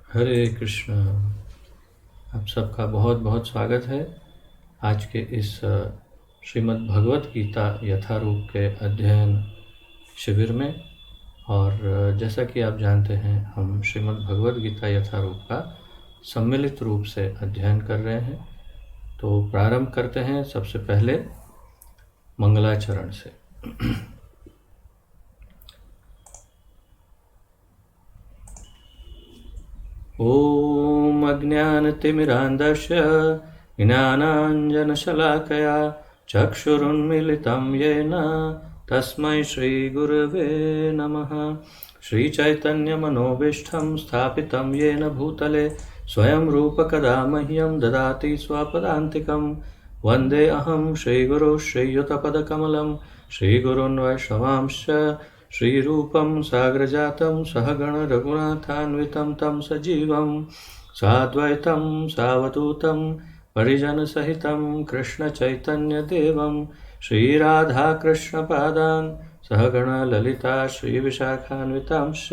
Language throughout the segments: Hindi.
हरे कृष्ण। आप सबका बहुत बहुत स्वागत है आज के इस श्रीमद् भगवत गीता यथारूप के अध्ययन शिविर में। और जैसा कि आप जानते हैं, हम श्रीमद् भगवत गीता यथारूप का सम्मिलित रूप से अध्ययन कर रहे हैं। तो प्रारंभ करते हैं सबसे पहले मंगलाचरण से। ॐ अज्ञानतिमिरान्धस्य ज्ञानाञ्जनशलाकया चक्षुरुन्मीलितं येन तस्मै श्रीगुरवे नमः। श्रीचैतन्यमनोभीष्टं स्थापितं येन भूतले स्वयं रूपकदा मह्यं ददाति स्वपदान्तिकं। वन्देऽहं श्रीगुरुं श्रीयुतपदकमलं श्रीगुरून् वैष्णवांश्च श्रीरूपं साग्रजातं सहगण रघुनाथान्वितं तं सजीवं साद्वैतं सावधूतं परिजनसहितं कृष्णचैतन्यदेवं श्रीराधाकृष्णपादान् सहगण ललिता श्रीविशाखान्वितांश्च।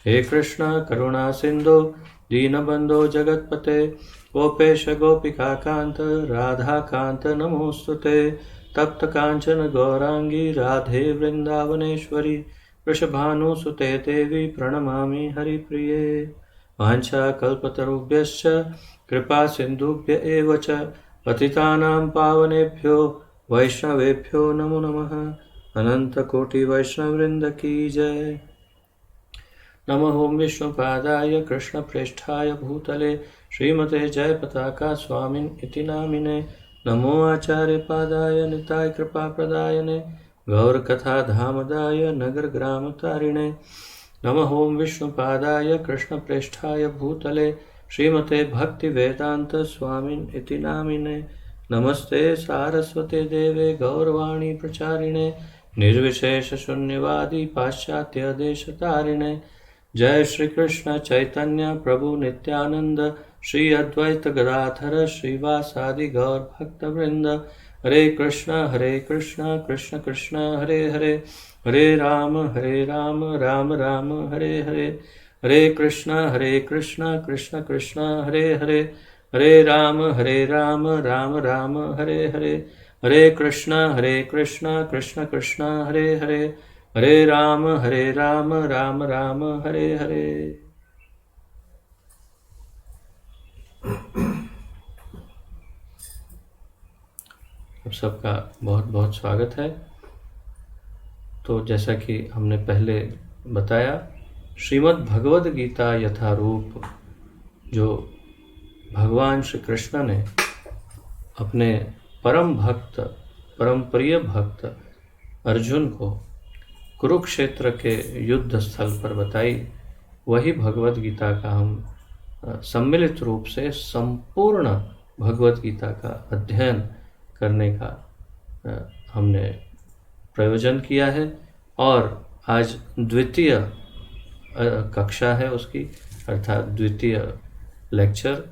हे कृष्ण करुणा सिन्धो दीनबन्धो जगत्पते गोपेश गोपिकान्त राधाकान्त नमोऽस्तुते। तप्त कांचन गौरांगी राधे वृंदावनेश्वरी वृषभानुसुते देवी प्रणमामि हरिप्रिये। वाञ्छाकल्पतरुभ्यश्च कृपा सिन्धुभ्य एव च पतितानां पावनेभ्यो वैष्णवेभ्यो नमो नमः। अनंत कोटि वैष्णववृंद की जय। नमः ओं विष्णुपादाय कृष्णप्रेष्ठाय भूतले श्रीमते जयपताका स्वामिन् इति नामिने। नमो आचार्यपादाय निताय कृपाप्रदायने गौरकथाधामदाय नगरग्रामतारिणे। नमः ओं विष्णुपादाय कृष्णप्रेष्ठाय भूतले श्रीमते भक्तिवेदान्त स्वामिन् इति नामिने। नमस्ते सारस्वते देवे गौरवाणी प्रचारिणे निर्विशेषशून्यवादी पाश्चात्यदेशतारिणे। जय श्री कृष्ण चैतन्य प्रभु नित्यानंद श्री अद्वैत गदाधर श्रीवासादि गौर भक्त वृंद। हरे कृष्ण कृष्ण कृष्ण हरे हरे, हरे राम राम राम हरे हरे। हरे कृष्ण कृष्ण कृष्ण हरे हरे, हरे राम राम राम हरे हरे। हरे कृष्ण कृष्ण कृष्ण हरे हरे, हरे राम राम राम हरे हरे। आप सबका बहुत बहुत स्वागत है। तो जैसा कि हमने पहले बताया, श्रीमद् भगवद गीता यथारूप जो भगवान श्री कृष्ण ने अपने परम भक्त परम प्रिय भक्त अर्जुन को कुरुक्षेत्र के युद्ध स्थल पर बताई, वही भगवद गीता का हम सम्मिलित रूप से संपूर्ण भगवद गीता का अध्ययन करने का हमने प्रयोजन किया है। और आज द्वितीय कक्षा है उसकी, अर्थात द्वितीय लेक्चर।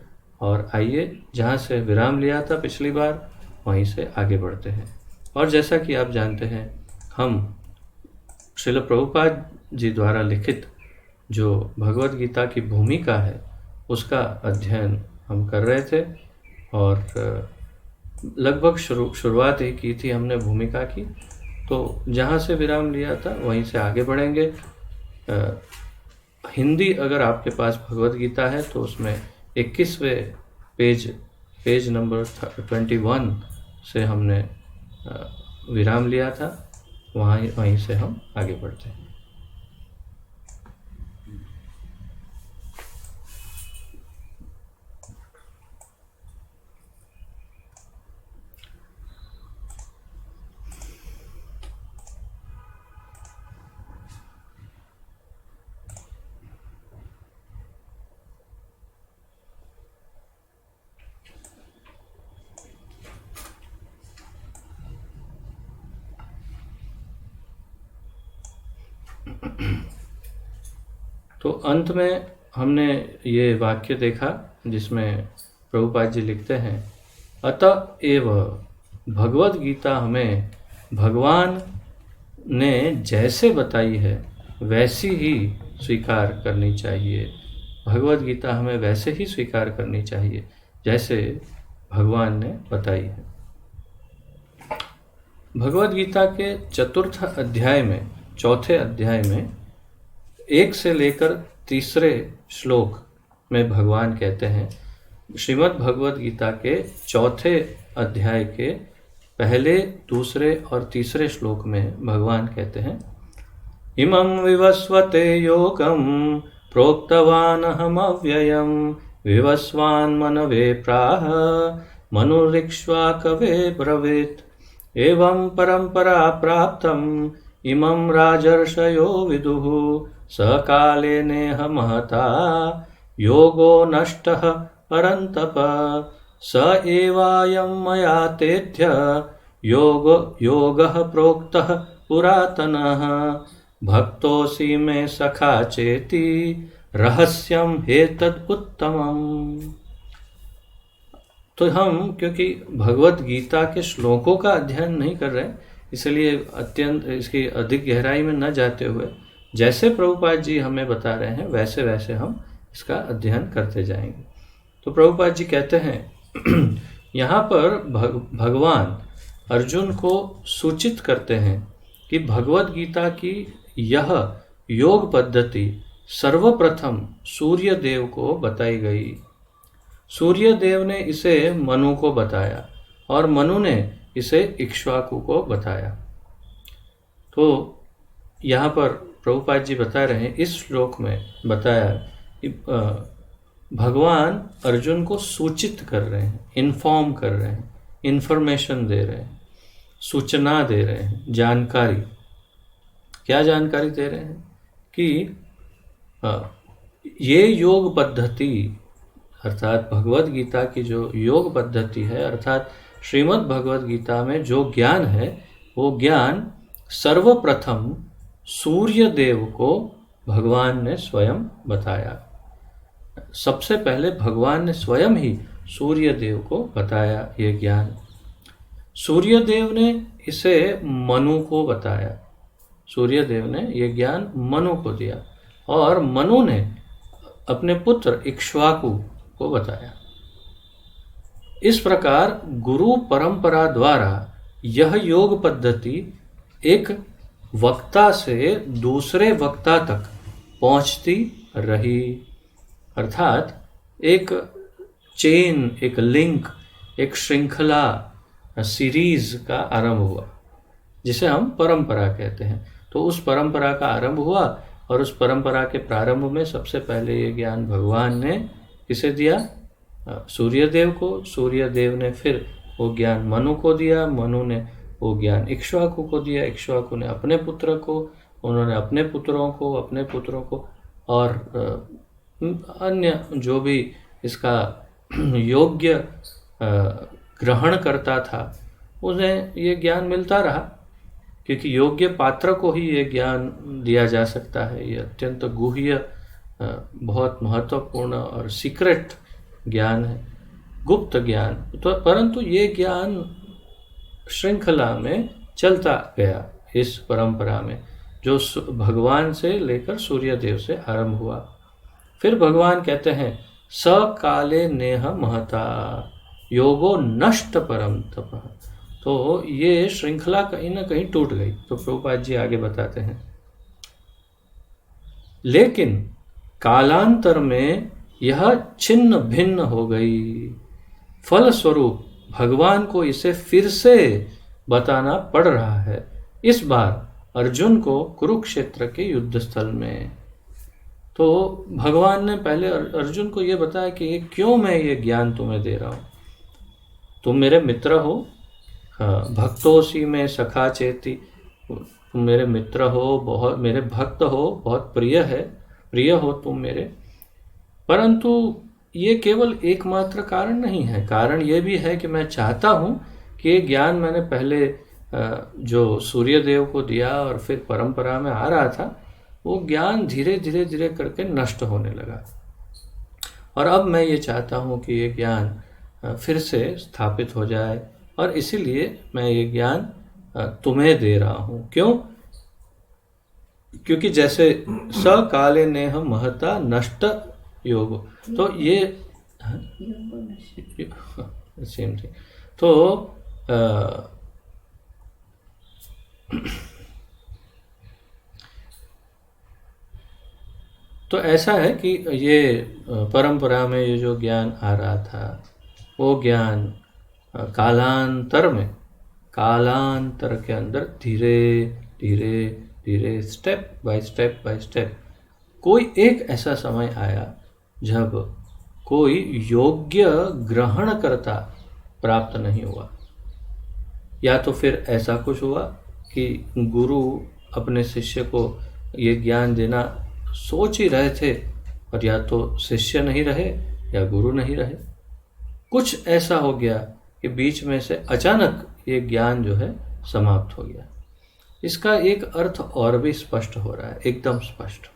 और आइए जहाँ से विराम लिया था पिछली बार, वहीं से आगे बढ़ते हैं। और जैसा कि आप जानते हैं, हम श्रील प्रभुपाद जी द्वारा लिखित जो भगवद गीता की भूमिका है उसका अध्ययन हम कर रहे थे। और लगभग शुरुआत ही की थी हमने भूमिका की। तो जहाँ से विराम लिया था वहीं से आगे बढ़ेंगे। हिंदी अगर आपके पास भगवद गीता है तो उसमें 21वें पेज नंबर 21 से हमने विराम लिया था, वहीं से हम आगे बढ़ते हैं। तो अंत में हमने ये वाक्य देखा जिसमें प्रभुपाद जी लिखते हैं, अतएव भगवद गीता हमें भगवान ने जैसे बताई है वैसी ही स्वीकार करनी चाहिए। भगवद गीता हमें वैसे ही स्वीकार करनी चाहिए जैसे भगवान ने बताई है। भगवद गीता के चतुर्थ अध्याय में, चौथे अध्याय में 1 से लेकर 3 श्लोक में भगवान कहते हैं, श्रीमद् भगवद गीता के चौथे अध्याय के पहले, दूसरे और तीसरे श्लोक में भगवान कहते हैं, इमं विवस्वते योगं प्रोक्तवानहमव्ययं विवस्वान् मनवे प्राह मनुरिक्ष्वाकवे ब्रवीत् एवं परंपरा प्राप्तम् इमं राजर्षयो विदुः सकाले नेह महता योगो नष्टः परन्तप स एवायं मया तेभ्य योगः प्रोक्तः पुरातनः भक्तोऽसि मे सखा चेति रहस्यं हेतदुत्तमम्। तो हम क्योंकि भगवत गीता के श्लोकों का अध्ययन नहीं कर रहे, इसलिए अत्यंत इसकी अधिक गहराई में न जाते हुए जैसे प्रभुपाद जी हमें बता रहे हैं वैसे वैसे हम इसका अध्ययन करते जाएंगे। तो प्रभुपाद जी कहते हैं यहाँ पर भगवान अर्जुन को सूचित करते हैं कि भगवत गीता की यह योग पद्धति सर्वप्रथम सूर्य देव को बताई गई। सूर्य देव ने इसे मनु को बताया और मनु ने इसे इक्ष्वाकु को बताया। तो यहाँ पर प्रभुपाद जी बता रहे हैं, इस श्लोक में बताया कि भगवान अर्जुन को सूचित कर रहे हैं, इन्फॉर्म कर रहे हैं, इन्फॉर्मेशन दे रहे हैं, सूचना दे रहे हैं, जानकारी। क्या जानकारी दे रहे हैं कि ये योग पद्धति अर्थात भगवत गीता की जो योग पद्धति है, अर्थात श्रीमद् भगवत गीता में जो ज्ञान है वो ज्ञान सर्वप्रथम सूर्य देव को भगवान ने स्वयं बताया। सबसे पहले भगवान ने स्वयं ही सूर्य देव को बताया ये ज्ञान। सूर्य देव ने इसे मनु को बताया। सूर्य देव ने ये ज्ञान मनु को दिया और मनु ने अपने पुत्र इक्ष्वाकु को बताया। इस प्रकार गुरु परंपरा द्वारा यह योग पद्धति एक वक्ता से दूसरे वक्ता तक पहुंचती रही, अर्थात एक चेन, एक लिंक, एक श्रृंखला, सीरीज का आरंभ हुआ जिसे हम परंपरा कहते हैं। तो उस परंपरा का आरंभ हुआ और उस परंपरा के प्रारंभ में सबसे पहले ये ज्ञान भगवान ने किसे दिया? सूर्यदेव को। सूर्यदेव ने फिर वो ज्ञान मनु को दिया, मनु ने वो ज्ञान इक्ष्वाकु को दिया, इक्ष्वाकु ने अपने पुत्र को, उन्होंने अपने पुत्रों को और अन्य जो भी इसका योग्य ग्रहण करता था उन्हें ये ज्ञान मिलता रहा, क्योंकि योग्य पात्र को ही ये ज्ञान दिया जा सकता है। ये अत्यंत गुह्य, बहुत महत्वपूर्ण और सीक्रेट ज्ञान है, गुप्त ज्ञान। तो परंतु ये ज्ञान श्रृंखला में चलता गया इस परंपरा में, जो भगवान से लेकर सूर्यदेव से आरंभ हुआ। फिर भगवान कहते हैं स काले नेह महता योगो नष्ट परम तपः। तो ये श्रृंखला कहीं ना कहीं टूट गई। तो प्रभुपाद जी आगे बताते हैं, लेकिन कालांतर में यह छिन्न भिन्न हो गई। फलस्वरूप भगवान को इसे फिर से बताना पड़ रहा है, इस बार अर्जुन को कुरुक्षेत्र के युद्ध स्थल में। तो भगवान ने पहले अर्जुन को यह बताया कि क्यों मैं ये ज्ञान तुम्हें दे रहा हूं। तुम मेरे मित्र हो, भक्तोसी में सखा चेती, तुम मेरे मित्र हो, बहुत मेरे भक्त हो, बहुत प्रिय हो तुम मेरे। परंतु ये केवल एकमात्र कारण नहीं है। कारण ये भी है कि मैं चाहता हूं कि ये ज्ञान मैंने पहले जो सूर्यदेव को दिया और फिर परंपरा में आ रहा था, वो ज्ञान धीरे धीरे करके नष्ट होने लगा, और अब मैं ये चाहता हूं कि ये ज्ञान फिर से स्थापित हो जाए, और इसीलिए मैं ये ज्ञान तुम्हें दे रहा हूं। क्यों? क्योंकि जैसे स काले नेह महता नष्ट योग। तो ये सेम थिंग। तो तो ऐसा है कि ये परंपरा में ये जो ज्ञान आ रहा था, वो ज्ञान कालांतर के अंदर धीरे धीरे धीरे स्टेप बाय स्टेप कोई एक ऐसा समय आया जब कोई योग्य ग्रहणकर्ता प्राप्त नहीं हुआ। या तो फिर ऐसा कुछ हुआ कि गुरु अपने शिष्य को ये ज्ञान देना सोच ही रहे थे, और या तो शिष्य नहीं रहे या गुरु नहीं रहे। कुछ ऐसा हो गया कि बीच में से अचानक ये ज्ञान जो है समाप्त हो गया। इसका एक अर्थ और भी स्पष्ट हो रहा है, एकदम स्पष्ट।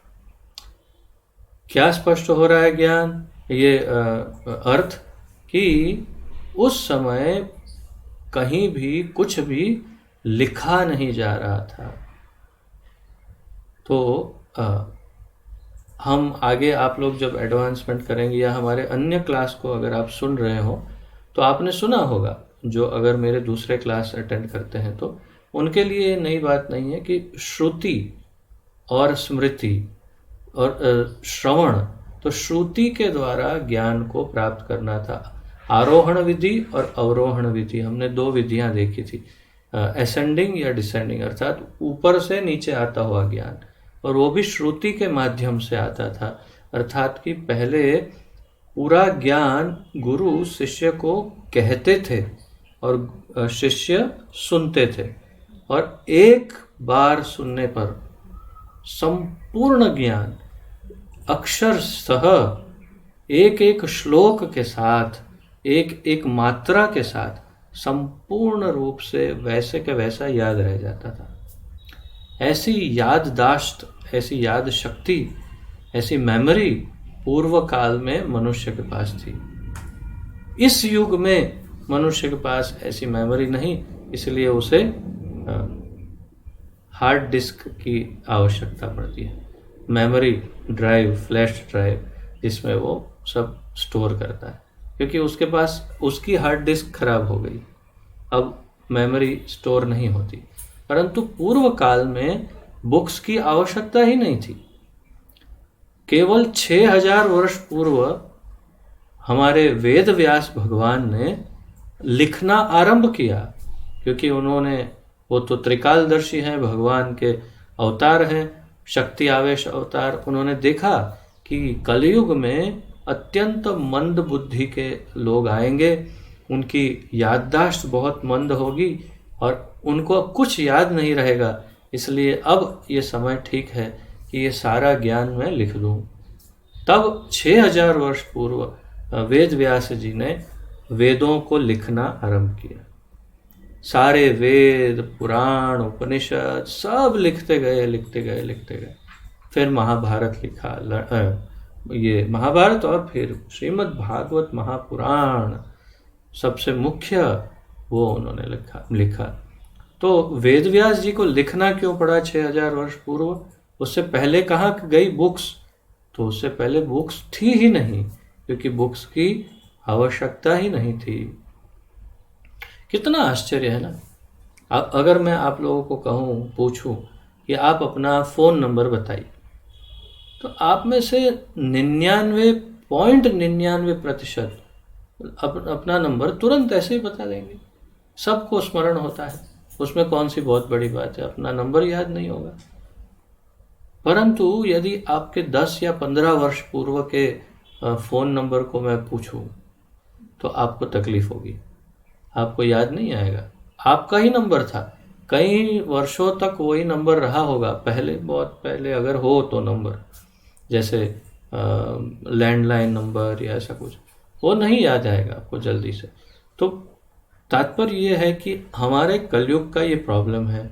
क्या स्पष्ट हो रहा है ज्ञान, ये अर्थ कि उस समय कहीं भी कुछ भी लिखा नहीं जा रहा था। तो हम आगे आप लोग जब एडवांसमेंट करेंगे या हमारे अन्य क्लास को अगर आप सुन रहे हो तो आपने सुना होगा, जो अगर मेरे दूसरे क्लास अटेंड करते हैं तो उनके लिए ये नई बात नहीं है कि श्रुति और स्मृति और श्रवण, तो श्रुति के द्वारा ज्ञान को प्राप्त करना था। आरोहण विधि और अवरोहण विधि, हमने दो विधियां देखी थी, असेंडिंग या डिसेंडिंग, अर्थात ऊपर से नीचे आता हुआ ज्ञान, और वो भी श्रुति के माध्यम से आता था। अर्थात कि पहले पूरा ज्ञान गुरु शिष्य को कहते थे और शिष्य सुनते थे, और एक बार सुनने पर संपूर्ण ज्ञान अक्षरशः एक एक श्लोक के साथ, एक एक मात्रा के साथ संपूर्ण रूप से वैसे के वैसा याद रह जाता था। ऐसी याददाश्त, ऐसी याद शक्ति, ऐसी मेमोरी पूर्व काल में मनुष्य के पास थी। इस युग में मनुष्य के पास ऐसी मेमोरी नहीं, इसलिए उसे हार्ड डिस्क की आवश्यकता पड़ती है, मेमोरी ड्राइव, फ्लैश ड्राइव, जिसमें वो सब स्टोर करता है, क्योंकि उसके पास उसकी हार्ड डिस्क खराब हो गई, अब मेमोरी स्टोर नहीं होती। परंतु पूर्व काल में बुक्स की आवश्यकता ही नहीं थी। केवल 6000 वर्ष पूर्व हमारे वेद व्यास भगवान ने लिखना आरंभ किया, क्योंकि उन्होंने, वो तो त्रिकालदर्शी हैं, भगवान के अवतार हैं, शक्ति आवेश अवतार। उन्होंने देखा कि कलयुग में अत्यंत मंद बुद्धि के लोग आएंगे, उनकी याददाश्त बहुत मंद होगी और उनको कुछ याद नहीं रहेगा, इसलिए अब ये समय ठीक है कि ये सारा ज्ञान मैं लिख दूं। तब 6000 वर्ष पूर्व वेद व्यास जी ने वेदों को लिखना आरंभ किया। सारे वेद, पुराण, उपनिषद सब लिखते गए। फिर महाभारत लिखा, ये महाभारत, और फिर श्रीमद् भागवत महापुराण सबसे मुख्य, वो उन्होंने लिखा। तो वेद व्यास जी को लिखना क्यों पड़ा 6000 वर्ष पूर्व? उससे पहले कहाँ गई बुक्स? तो उससे पहले बुक्स थी ही नहीं, क्योंकि बुक्स की आवश्यकता ही नहीं थी। कितना आश्चर्य है ना। अगर मैं आप लोगों को कहूँ, पूछूं कि आप अपना फ़ोन नंबर बताइए, तो आप में से 99.99% अपना नंबर तुरंत ऐसे ही बता देंगे। सबको स्मरण होता है, उसमें कौन सी बहुत बड़ी बात है, अपना नंबर याद नहीं होगा। परंतु यदि आपके 10 या 15 वर्ष पूर्व के फ़ोन नंबर को मैं पूछूं तो आपको तकलीफ होगी, आपको याद नहीं आएगा। आपका ही नंबर था, कई वर्षों तक वही नंबर रहा होगा, पहले, बहुत पहले अगर हो तो नंबर, जैसे लैंडलाइन नंबर या ऐसा कुछ, वो नहीं याद आएगा आपको जल्दी से। तो तात्पर्य ये है कि हमारे कलयुग का ये प्रॉब्लम है,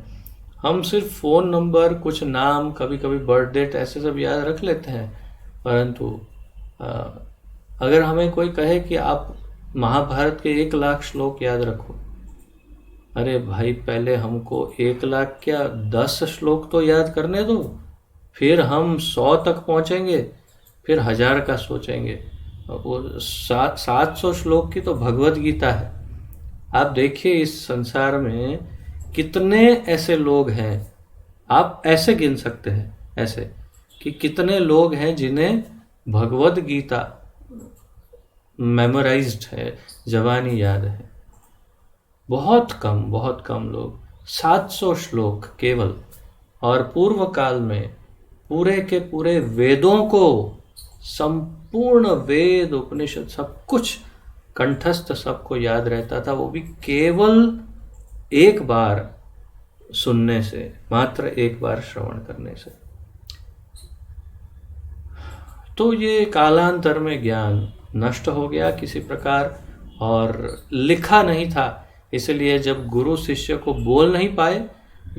हम सिर्फ फ़ोन नंबर, कुछ नाम, कभी कभी बर्थ डेट, ऐसे सब याद रख लेते हैं। परंतु अगर हमें कोई कहे कि आप महाभारत के 1 लाख श्लोक याद रखो, अरे भाई पहले हमको 1 लाख क्या 10 श्लोक तो याद करने दो, फिर हम 100 तक पहुँचेंगे। फिर 1000 का सोचेंगे। वो 700 श्लोक की तो भगवत गीता है। आप देखिए इस संसार में कितने ऐसे लोग हैं, आप ऐसे गिन सकते हैं ऐसे कि कितने लोग हैं जिन्हें भगवत गीता मेमोराइज्ड है, जबानी याद है। बहुत कम लोग। 700 श्लोक केवल। और पूर्व काल में पूरे के पूरे वेदों को, संपूर्ण वेद उपनिषद सब कुछ कंठस्थ सबको याद रहता था, वो भी केवल एक बार सुनने से, मात्र एक बार श्रवण करने से। तो ये कालांतर में ज्ञान नष्ट हो गया किसी प्रकार, और लिखा नहीं था, इसलिए जब गुरु शिष्य को बोल नहीं पाए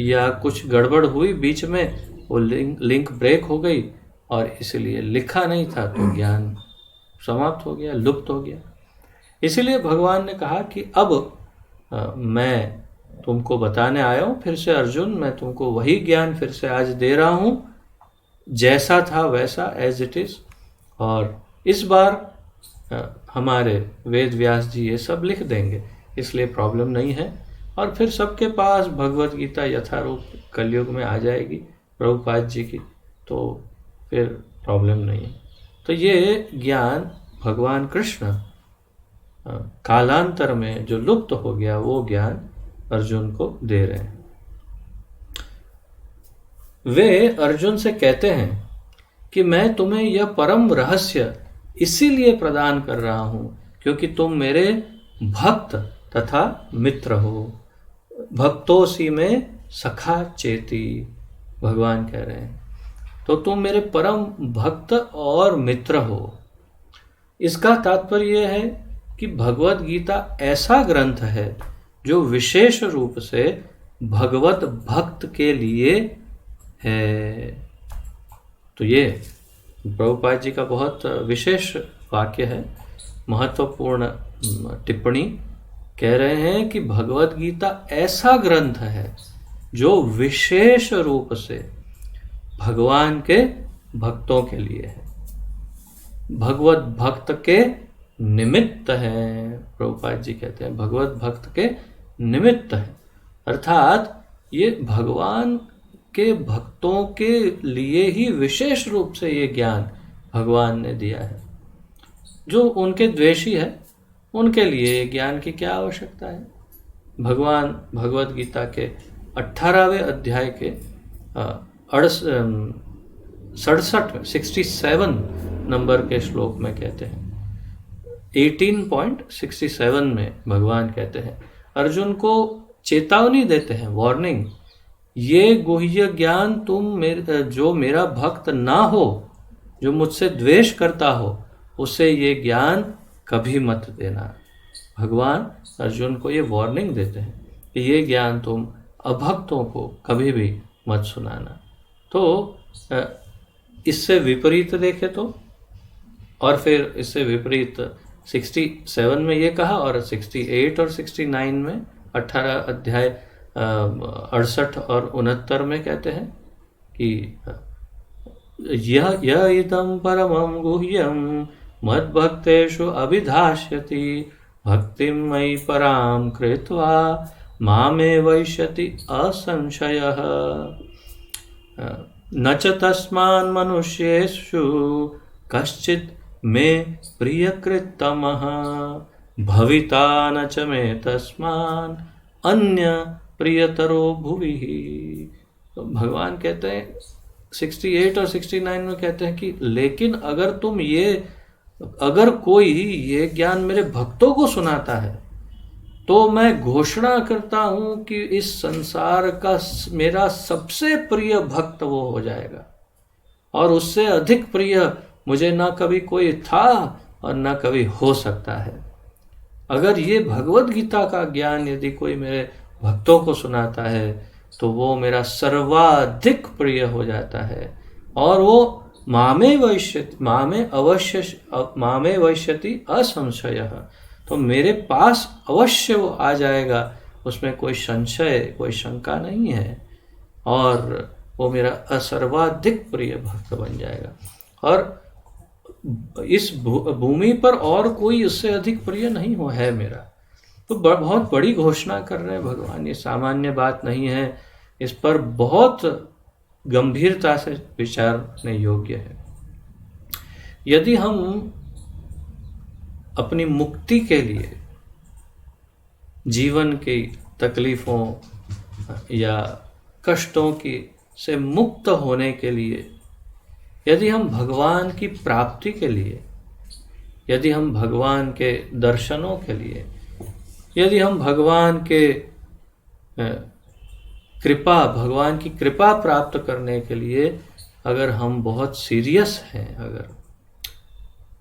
या कुछ गड़बड़ हुई बीच में, वो लिंक ब्रेक हो गई और इसलिए लिखा नहीं था, तो ज्ञान समाप्त हो गया, लुप्त हो गया। इसलिए भगवान ने कहा कि अब मैं तुमको बताने आया हूँ फिर से अर्जुन, मैं तुमको वही ज्ञान फिर से आज दे रहा हूँ, जैसा था वैसा, एज इट इज। और इस बार हमारे वेद व्यास जी ये सब लिख देंगे, इसलिए प्रॉब्लम नहीं है। और फिर सबके पास भगवत गीता यथारूप कलयुग में आ जाएगी प्रभुपाद जी की, तो फिर प्रॉब्लम नहीं है। तो ये ज्ञान भगवान कृष्ण कालांतर में जो लुप्त हो गया, वो ज्ञान अर्जुन को दे रहे हैं। वे अर्जुन से कहते हैं कि मैं तुम्हें यह परम रहस्य इसीलिए प्रदान कर रहा हूं क्योंकि तुम मेरे भक्त तथा मित्र हो। भक्तोसी में सखा चेती, भगवान कह रहे हैं, तो तुम मेरे परम भक्त और मित्र हो। इसका तात्पर्य यह है कि भगवत गीता ऐसा ग्रंथ है जो विशेष रूप से भगवत भक्त के लिए है। तो ये प्रभुपाद जी का बहुत विशेष वाक्य है, महत्वपूर्ण टिप्पणी। कह रहे हैं कि भगवत गीता ऐसा ग्रंथ है जो विशेष रूप से भगवान के भक्तों के लिए है, भगवत भक्त के निमित्त है। प्रभुपाद जी कहते हैं भगवत भक्त के निमित्त है, अर्थात ये भगवान के भक्तों के लिए ही विशेष रूप से ये ज्ञान भगवान ने दिया है। जो उनके द्वेषी है उनके लिए ज्ञान की क्या आवश्यकता है। भगवान भगवत गीता के 18वें अध्याय के 67 नंबर के श्लोक में कहते हैं, 18.67 में भगवान कहते हैं, अर्जुन को चेतावनी देते हैं, वार्निंग, ये गुह्य ज्ञान तुम जो मेरा भक्त ना हो, जो मुझसे द्वेष करता हो, उसे ये ज्ञान कभी मत देना। भगवान अर्जुन को ये वार्निंग देते हैं कि ये ज्ञान तुम अभक्तों को कभी भी मत सुनाना। तो इससे विपरीत देखे तो, और फिर इससे विपरीत 67 में ये कहा, और 68 और 69 में 18 अध्याय 68 और 69 में कहते हैं कि यह इदं परमं गुह्यं मद्भक्तेषु अभिधास्यति भक्तिं मयि परां कृत्वा मामे वैष्यति असंशयः न च तस्मान् मनुष्येषु कश्चित् मे प्रियकृत्तमः भविता न च मे तस्मान् अन्य प्रियतरो भुवि। तो भगवान कहते हैं 68 और 69 में कहते हैं कि लेकिन अगर कोई ये ज्ञान मेरे भक्तों को सुनाता है तो मैं घोषणा करता हूं कि इस संसार का मेरा सबसे प्रिय भक्त वो हो जाएगा, और उससे अधिक प्रिय मुझे ना कभी कोई था और ना कभी हो सकता है। अगर ये भगवत गीता का ज्ञान यदि कोई मेरे भक्तों को सुनाता है तो वो मेरा सर्वाधिक प्रिय हो जाता है, और वो मामे वैष्यति असंशयः, तो मेरे पास अवश्य वो आ जाएगा, उसमें कोई संशय कोई शंका नहीं है, और वो मेरा सर्वाधिक प्रिय भक्त बन जाएगा। और इस भूमि पर और कोई उससे अधिक प्रिय नहीं हो है मेरा। तो बहुत बड़ी घोषणा कर रहे हैं भगवान, ये सामान्य बात नहीं है, इस पर बहुत गंभीरता से विचारने योग्य है। यदि हम अपनी मुक्ति के लिए, जीवन की तकलीफ़ों या कष्टों की से मुक्त होने के लिए, यदि हम भगवान की प्राप्ति के लिए, यदि हम भगवान के दर्शनों के लिए, यदि हम भगवान की कृपा प्राप्त करने के लिए अगर हम बहुत सीरियस हैं, अगर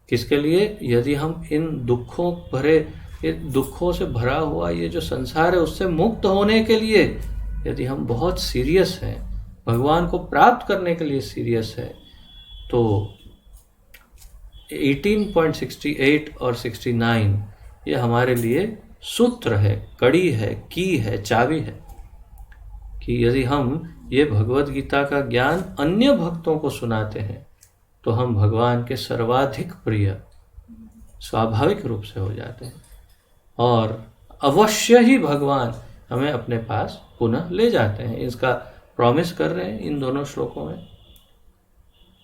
किसके लिए, यदि हम इन दुखों से भरा हुआ ये जो संसार है उससे मुक्त होने के लिए यदि हम बहुत सीरियस हैं, भगवान को प्राप्त करने के लिए सीरियस है, तो 18.68 और 69 ये हमारे लिए सूत्र है, कड़ी है, की है, चाबी है कि यदि हम ये भगवत गीता का ज्ञान अन्य भक्तों को सुनाते हैं तो हम भगवान के सर्वाधिक प्रिय स्वाभाविक रूप से हो जाते हैं और अवश्य ही भगवान हमें अपने पास पुनः ले जाते हैं। इसका प्रॉमिस कर रहे हैं इन दोनों श्लोकों में।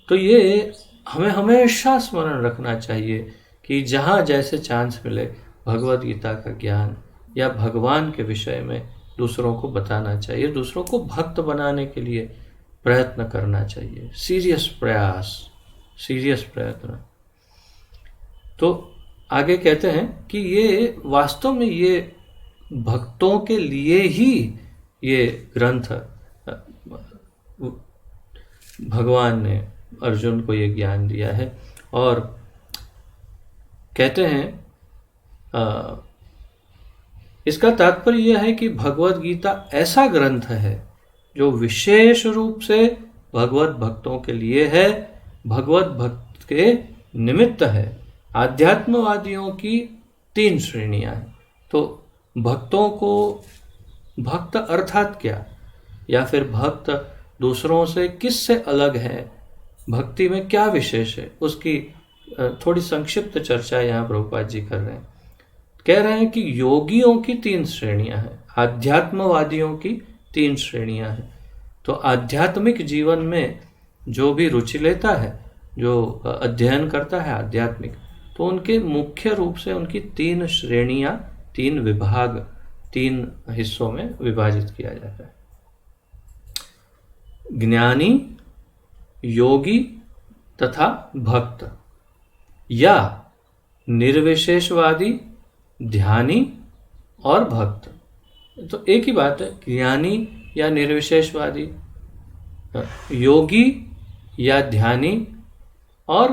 तो ये हमें हमेशा स्मरण रखना चाहिए कि जहाँ जैसे चांस मिले भगवत गीता का ज्ञान या भगवान के विषय में दूसरों को बताना चाहिए, दूसरों को भक्त बनाने के लिए प्रयत्न करना चाहिए, सीरियस प्रयास, सीरियस प्रयत्न। तो आगे कहते हैं कि ये वास्तव में ये भक्तों के लिए ही ये ग्रंथ भगवान ने अर्जुन को ये ज्ञान दिया है। और कहते हैं इसका तात्पर्य यह है कि भगवत गीता ऐसा ग्रंथ है जो विशेष रूप से भगवत भक्तों के लिए है, भगवत भक्त के निमित्त है। आध्यात्मवादियों की 3 श्रेणियां हैं। तो भक्तों को, भक्त अर्थात क्या, या फिर भक्त दूसरों से किससे अलग है, भक्ति में क्या विशेष है, उसकी थोड़ी संक्षिप्त चर्चा यहाँ प्रभुपाद जी कर रहे हैं। कह रहे हैं कि योगियों की 3 श्रेणियां हैं, आध्यात्मवादियों की 3 श्रेणियां हैं। तो आध्यात्मिक जीवन में जो भी रुचि लेता है, जो अध्ययन करता है आध्यात्मिक, तो उनके मुख्य रूप से उनकी 3 श्रेणियां, 3 विभाग, 3 हिस्सों में विभाजित किया जाता है। ज्ञानी, योगी तथा भक्त, या निर्विशेषवादी, ध्यानी और भक्त। तो एक ही बात है, ज्ञानी या निर्विशेषवादी, योगी या ध्यानी और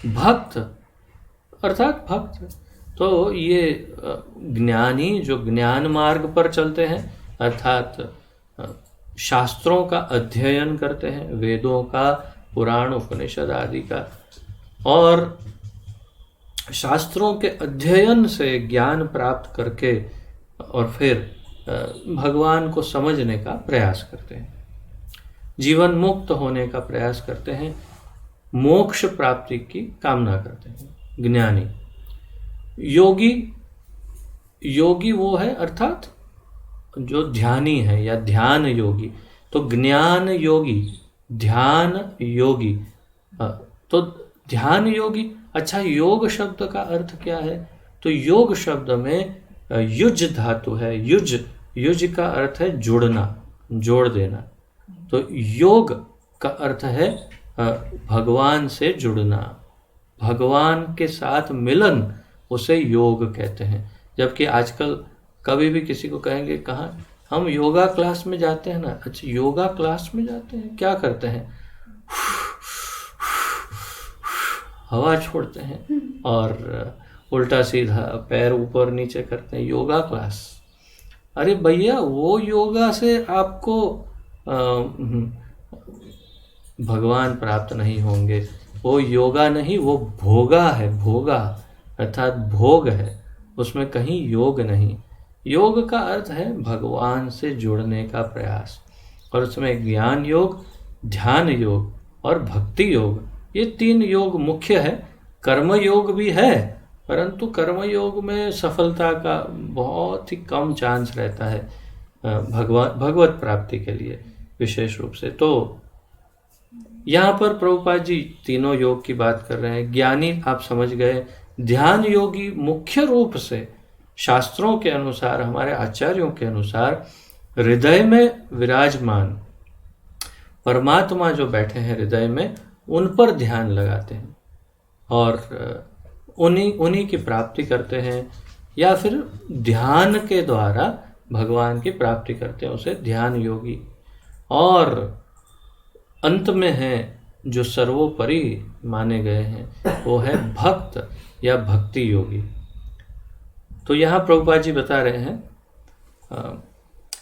भक्त अर्थात भक्त। तो ये ज्ञानी जो ज्ञान मार्ग पर चलते हैं, अर्थात शास्त्रों का अध्ययन करते हैं, वेदों का, पुराण, उपनिषद आदि का, और शास्त्रों के अध्ययन से ज्ञान प्राप्त करके और फिर भगवान को समझने का प्रयास करते हैं, जीवन मुक्त होने का प्रयास करते हैं, मोक्ष प्राप्ति की कामना करते हैं। ज्ञानी। योगी वो है अर्थात जो ध्यानी है या ध्यान योगी। तो ज्ञान योगी, ध्यान योगी। तो ध्यान योगी, अच्छा योग शब्द का अर्थ क्या है? तो योग शब्द में युज धातु है। युज का अर्थ है जुड़ना, जोड़ देना। तो योग का अर्थ है भगवान से जुड़ना, भगवान के साथ मिलन, उसे योग कहते हैं। जबकि आजकल कभी भी किसी को कहेंगे कहाँ, हम योगा क्लास में जाते हैं ना। अच्छा, योगा क्लास में जाते हैं, क्या करते हैं? हवा छोड़ते हैं और उल्टा सीधा पैर ऊपर नीचे करते हैं, योगा क्लास। अरे भैया, वो योगा से आपको भगवान प्राप्त नहीं होंगे। वो योगा नहीं, वो भोगा है। भोगा अर्थात भोग है, उसमें कहीं योग नहीं। योग का अर्थ है भगवान से जुड़ने का प्रयास, और उसमें ज्ञान योग, ध्यान योग और भक्ति योग, ये 3 योग मुख्य है। कर्मयोग भी है, परंतु कर्मयोग में सफलता का बहुत ही कम चांस रहता है भगवत प्राप्ति के लिए विशेष रूप से। तो यहाँ पर प्रभुपाद जी तीनों योग की बात कर रहे हैं। ज्ञानी आप समझ गए, ध्यान योगी मुख्य रूप से शास्त्रों के अनुसार, हमारे आचार्यों के अनुसार हृदय में विराजमान परमात्मा जो बैठे हैं हृदय में, उन पर ध्यान लगाते हैं और उन्हीं की प्राप्ति करते हैं, या फिर ध्यान के द्वारा भगवान की प्राप्ति करते हैं, उसे ध्यान योगी। और अंत में है जो सर्वोपरि माने गए हैं, वो है भक्त या भक्ति योगी। तो यहाँ प्रभुपाद जी बता रहे हैं,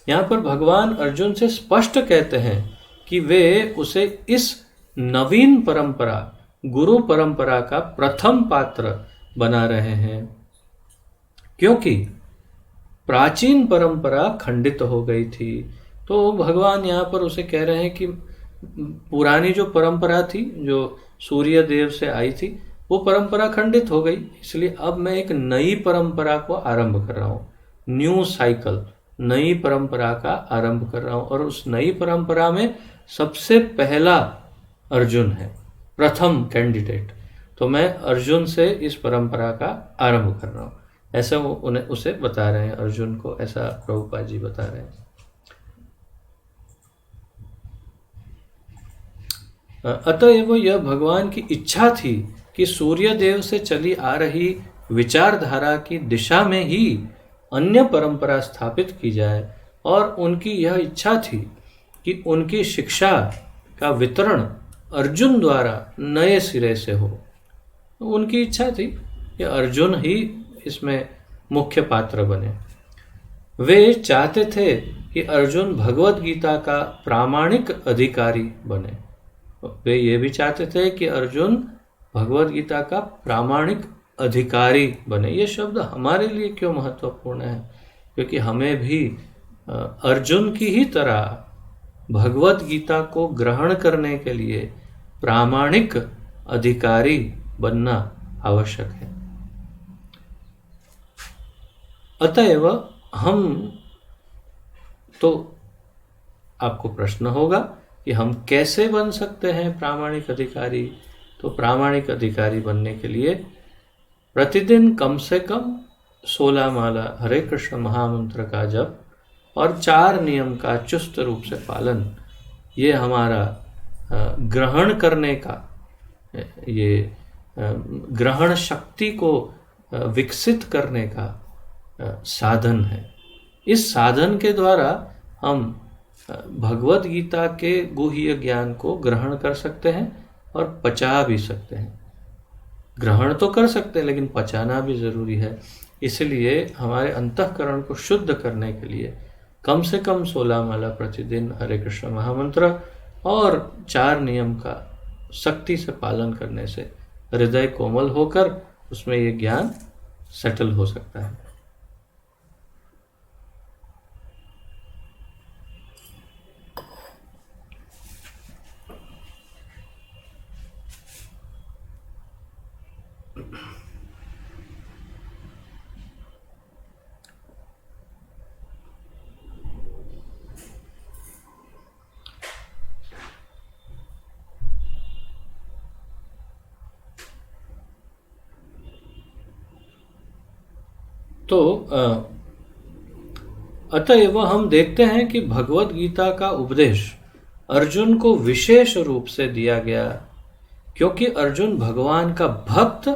यहाँ पर भगवान अर्जुन से स्पष्ट कहते हैं कि वे उसे इस नवीन परंपरा, गुरु परंपरा का प्रथम पात्र बना रहे हैं, क्योंकि प्राचीन परंपरा खंडित हो गई थी। तो भगवान यहाँ पर उसे कह रहे हैं कि पुरानी जो परंपरा थी, जो सूर्य देव से आई थी, वो परंपरा खंडित हो गई, इसलिए अब मैं एक नई परंपरा को आरंभ कर रहा हूँ। न्यू साइकिल, नई परंपरा का आरंभ कर रहा हूँ, और उस नई परंपरा में सबसे पहला अर्जुन है, प्रथम कैंडिडेट। तो मैं अर्जुन से इस परंपरा का आरंभ कर रहा हूँ, ऐसा वो उसे बता रहे हैं, अर्जुन को ऐसा प्रभुपाद जी बता रहे हैं। अतएव यह भगवान की इच्छा थी कि सूर्य देव से चली आ रही विचारधारा की दिशा में ही अन्य परंपरा स्थापित की जाए, और उनकी यह इच्छा थी कि उनकी शिक्षा का वितरण अर्जुन द्वारा नए सिरे से हो। उनकी इच्छा थी कि अर्जुन ही इसमें मुख्य पात्र बने। वे चाहते थे कि अर्जुन भगवत गीता का प्रामाणिक अधिकारी बने। वे ये भी चाहते थे कि अर्जुन भगवत गीता का प्रामाणिक अधिकारी बने। ये शब्द हमारे लिए क्यों महत्वपूर्ण है? क्योंकि हमें भी अर्जुन की ही तरह भगवत गीता को ग्रहण करने के लिए प्रामाणिक अधिकारी बनना आवश्यक है। अतएव हम तो आपको प्रश्न होगा कि हम कैसे बन सकते हैं प्रामाणिक अधिकारी? तो प्रामाणिक अधिकारी बनने के लिए प्रतिदिन कम से कम 16 माला हरे कृष्ण महामंत्र का जप और 4 नियम का चुस्त रूप से पालन, ये हमारा ग्रहण करने का, ये ग्रहण शक्ति को विकसित करने का साधन है। इस साधन के द्वारा हम भगवत गीता के गुह्य ज्ञान को ग्रहण कर सकते हैं और पचा भी सकते हैं। ग्रहण तो कर सकते हैं, लेकिन पचाना भी जरूरी है। इसलिए हमारे अंतःकरण को शुद्ध करने के लिए कम से कम 16 माला प्रतिदिन हरे कृष्ण महामंत्र और 4 नियम का सख्ती से पालन करने से हृदय कोमल होकर उसमें ये ज्ञान सेटल हो सकता है। तो अतएव हम देखते हैं कि भगवत गीता का उपदेश अर्जुन को विशेष रूप से दिया गया, क्योंकि अर्जुन भगवान का भक्त,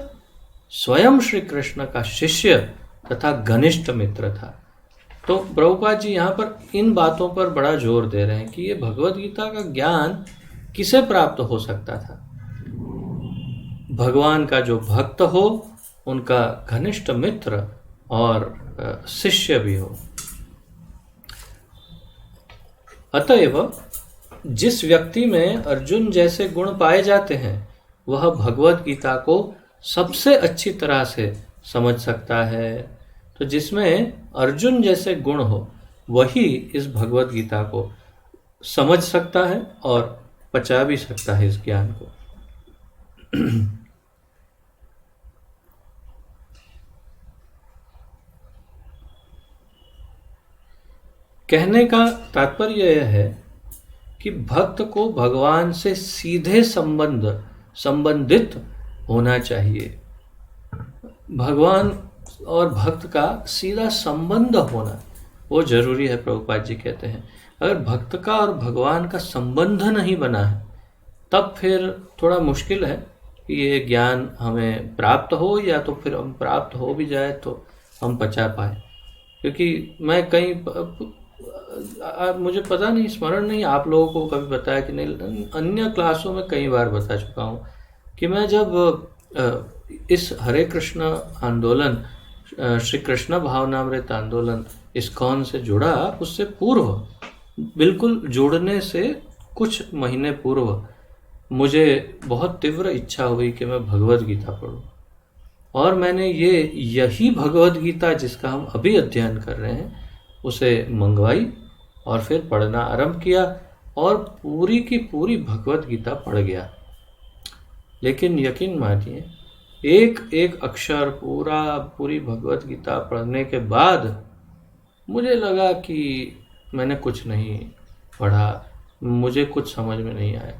स्वयं श्री कृष्ण का शिष्य तथा घनिष्ठ मित्र था। तो प्रभुपाद जी यहाँ पर इन बातों पर बड़ा जोर दे रहे हैं कि ये भगवत गीता का ज्ञान किसे प्राप्त हो सकता था? भगवान का जो भक्त हो, उनका घनिष्ठ मित्र और शिष्य भी हो। अतएव जिस व्यक्ति में अर्जुन जैसे गुण पाए जाते हैं, वह भगवत गीता को सबसे अच्छी तरह से समझ सकता है। तो जिसमें अर्जुन जैसे गुण हो, वही इस भगवत गीता को समझ सकता है और पचा भी सकता है इस ज्ञान को। कहने का तात्पर्य यह है कि भक्त को भगवान से सीधे संबंधित होना चाहिए। भगवान और भक्त का सीधा संबंध होना वो जरूरी है। प्रभुपाद जी कहते हैं अगर भक्त का और भगवान का संबंध नहीं बना है तब फिर थोड़ा मुश्किल है कि ये ज्ञान हमें प्राप्त हो, या तो फिर हम प्राप्त हो भी जाए तो हम पचा पाए। क्योंकि मैं कहीं मुझे पता नहीं, स्मरण नहीं आप लोगों को कभी बताया कि नहीं, अन्य क्लासों में कई बार बता चुका हूँ कि मैं जब इस हरे कृष्ण आंदोलन, श्री कृष्ण भावनामृत आंदोलन इस्कॉन से जुड़ा, उससे पूर्व, बिल्कुल जुड़ने से कुछ महीने पूर्व मुझे बहुत तीव्र इच्छा हुई कि मैं भगवद गीता पढूं। और मैंने यही भगवद गीता जिसका हम अभी अध्ययन कर रहे हैं उसे मंगवाई और फिर पढ़ना आरंभ किया और पूरी की पूरी भगवद गीता पढ़ गया। लेकिन यकीन मानिए एक एक अक्षर पूरी भगवद गीता पढ़ने के बाद मुझे लगा कि मैंने कुछ नहीं पढ़ा, मुझे कुछ समझ में नहीं आया।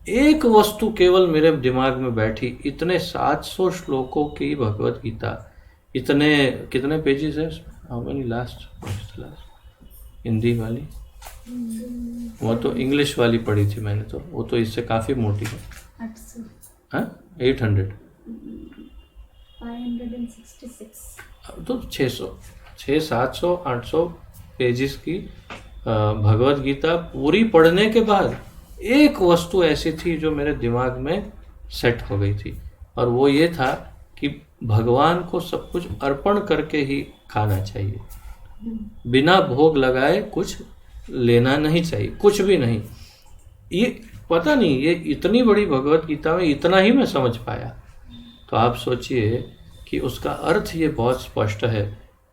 एक वस्तु केवल मेरे दिमाग में बैठी, इतने 700 श्लोकों की भगवद गीता, इतने कितने पेजेस है उसमें? हाउ मेनी लास्ट हिंदी वाली? वो तो इंग्लिश वाली पढ़ी थी मैंने, तो वो तो इससे काफ़ी मोटी है। 800 566 तो 700 800 पेजेस की भगवद गीता पूरी पढ़ने के बाद एक वस्तु ऐसी थी जो मेरे दिमाग में सेट हो गई थी, और वो ये था कि भगवान को सब कुछ अर्पण करके ही खाना चाहिए, बिना भोग लगाए कुछ लेना नहीं चाहिए, कुछ भी नहीं। ये पता नहीं, ये इतनी बड़ी भगवद गीता में इतना ही मैं समझ पाया। तो आप सोचिए कि उसका अर्थ ये बहुत स्पष्ट है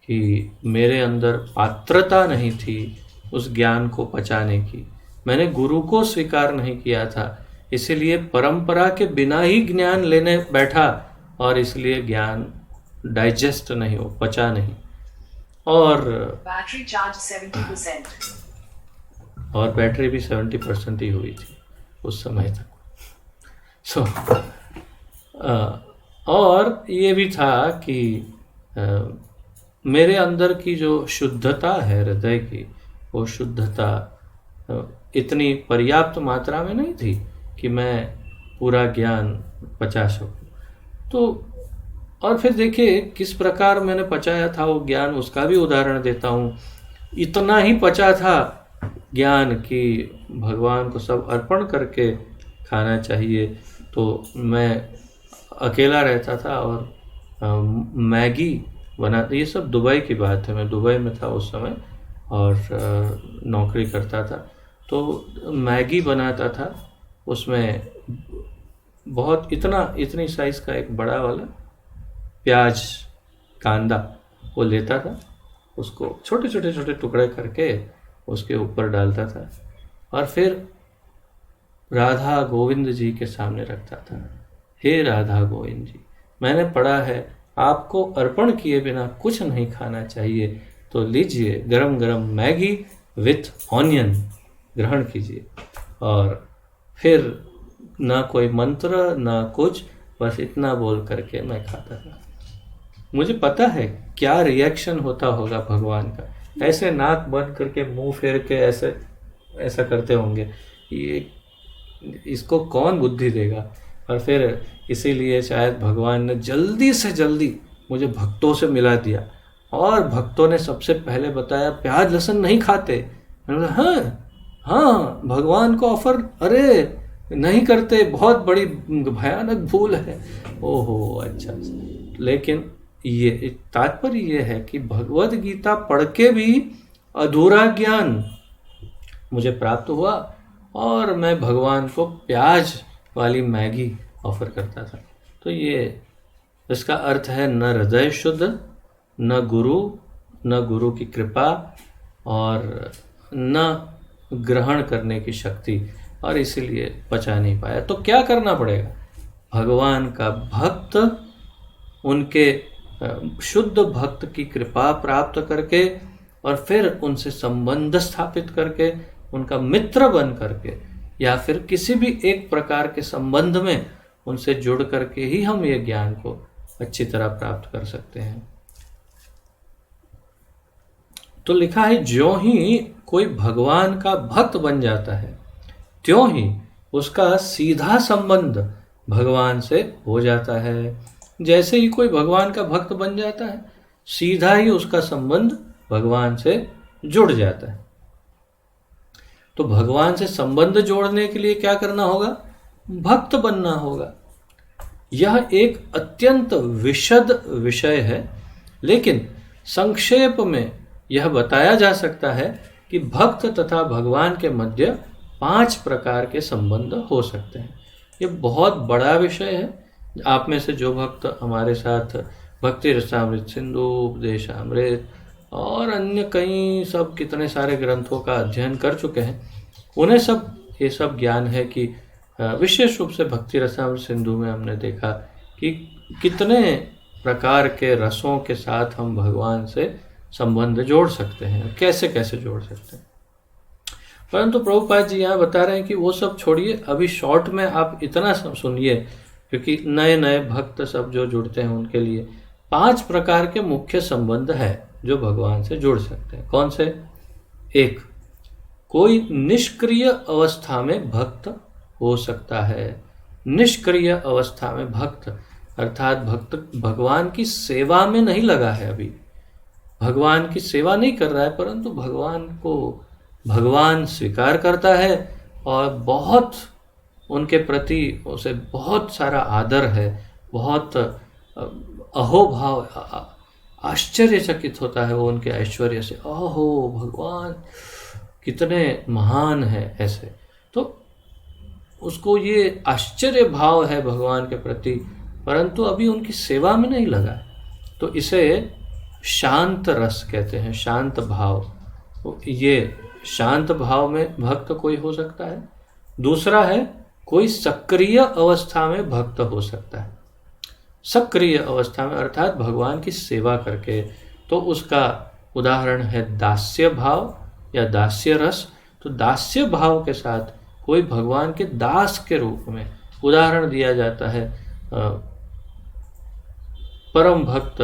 कि मेरे अंदर पात्रता नहीं थी उस ज्ञान को पचाने की। मैंने गुरु को स्वीकार नहीं किया था, इसीलिए परंपरा के बिना ही ज्ञान लेने बैठा और इसलिए ज्ञान डाइजेस्ट नहीं हो, पचा नहीं। और बैटरी चार्ज 70%, और बैटरी भी 70% ही हुई थी उस समय तक। और ये भी था कि मेरे अंदर की जो शुद्धता है हृदय की, वो शुद्धता इतनी पर्याप्त मात्रा में नहीं थी कि मैं पूरा ज्ञान पचा सकूं। तो और फिर देखिए किस प्रकार मैंने पचाया था वो ज्ञान, उसका भी उदाहरण देता हूँ। इतना ही पचा था ज्ञान कि भगवान को सब अर्पण करके खाना चाहिए। तो मैं अकेला रहता था और मैगी बनाते, ये सब दुबई की बात है, मैं दुबई में था उस समय और नौकरी करता था। तो मैगी बनाता था, उसमें बहुत इतनी साइज़ का एक बड़ा वाला प्याज कांदा वो लेता था, उसको छोटे छोटे टुकड़े करके उसके ऊपर डालता था और फिर राधा गोविंद जी के सामने रखता था। हे राधा गोविंद जी, मैंने पढ़ा है आपको अर्पण किए बिना कुछ नहीं खाना चाहिए, तो लीजिए गरम गरम मैगी विथ ऑनियन ग्रहण कीजिए। और फिर ना कोई मंत्र ना कुछ, बस इतना बोल करके मैं खाता था। मुझे पता है क्या रिएक्शन होता होगा भगवान का, ऐसे नाक बंद करके मुंह फेर के ऐसा करते होंगे, ये इसको कौन बुद्धि देगा। और फिर इसीलिए शायद भगवान ने जल्दी से जल्दी मुझे भक्तों से मिला दिया, और भक्तों ने सबसे पहले बताया प्याज लहसुन नहीं खाते। मैंने बोला हाँ भगवान को ऑफर, अरे नहीं करते, बहुत बड़ी भयानक भूल है। ओहो अच्छा। लेकिन ये तात्पर्य ये है कि भगवद गीता पढ़ के भी अधूरा ज्ञान मुझे प्राप्त हुआ और मैं भगवान को प्याज वाली मैगी ऑफर करता था। तो ये इसका अर्थ है न हृदय शुद्ध, न गुरु की कृपा, और न ग्रहण करने की शक्ति, और इसीलिए पचा नहीं पाया। तो क्या करना पड़ेगा? भगवान का भक्त, उनके शुद्ध भक्त की कृपा प्राप्त करके और फिर उनसे संबंध स्थापित करके, उनका मित्र बन करके, या फिर किसी भी एक प्रकार के संबंध में उनसे जुड़ करके ही हम ये ज्ञान को अच्छी तरह प्राप्त कर सकते हैं। तो लिखा है, ज्यों ही कोई भगवान का भक्त बन जाता है त्यों ही उसका सीधा संबंध भगवान से हो जाता है। जैसे ही कोई भगवान का भक्त बन जाता है, सीधा ही उसका संबंध भगवान से जुड़ जाता है। तो भगवान से संबंध जोड़ने के लिए क्या करना होगा? भक्त बनना होगा। यह एक अत्यंत विशद विषय है, लेकिन संक्षेप में यह बताया जा सकता है कि भक्त तथा भगवान के मध्य 5 प्रकार के संबंध हो सकते हैं। ये बहुत बड़ा विषय है। आप में से जो भक्त हमारे साथ भक्ति रसामृत सिंधु, उपदेशामृत और अन्य कई सब कितने सारे ग्रंथों का अध्ययन कर चुके हैं, उन्हें सब ये सब ज्ञान है कि विशेष रूप से भक्ति रसामृत सिंधु में हमने देखा कि कितने प्रकार के रसों के साथ हम भगवान से संबंध जोड़ सकते हैं, कैसे कैसे जोड़ सकते हैं। परंतु प्रभुपाद जी यहाँ बता रहे हैं कि वो सब छोड़िए, अभी शॉर्ट में आप इतना सुनिए, क्योंकि नए नए भक्त सब जो जुड़ते हैं उनके लिए 5 प्रकार के मुख्य संबंध है जो भगवान से जुड़ सकते हैं। कौन से? 1, कोई निष्क्रिय अवस्था में भक्त हो सकता है। निष्क्रिय अवस्था में भक्त अर्थात भक्त भगवान की सेवा में नहीं लगा है, अभी भगवान की सेवा नहीं कर रहा है, परंतु भगवान को भगवान स्वीकार करता है और बहुत उनके प्रति उसे बहुत सारा आदर है, बहुत अहोभाव, आश्चर्यचकित होता है वो उनके ऐश्वर्य से। ओहो भगवान कितने महान है, ऐसे तो उसको ये आश्चर्य भाव है भगवान के प्रति, परंतु अभी उनकी सेवा में नहीं लगा। तो इसे शांत रस कहते हैं, शांत भाव। तो ये शांत भाव में भक्त कोई हो सकता है। दूसरा है, कोई सक्रिय अवस्था में भक्त हो सकता है। सक्रिय अवस्था में अर्थात भगवान की सेवा करके, तो उसका उदाहरण है दास्य भाव या दास्य रस। तो दास्य भाव के साथ कोई भगवान के दास के रूप में उदाहरण दिया जाता है। परम भक्त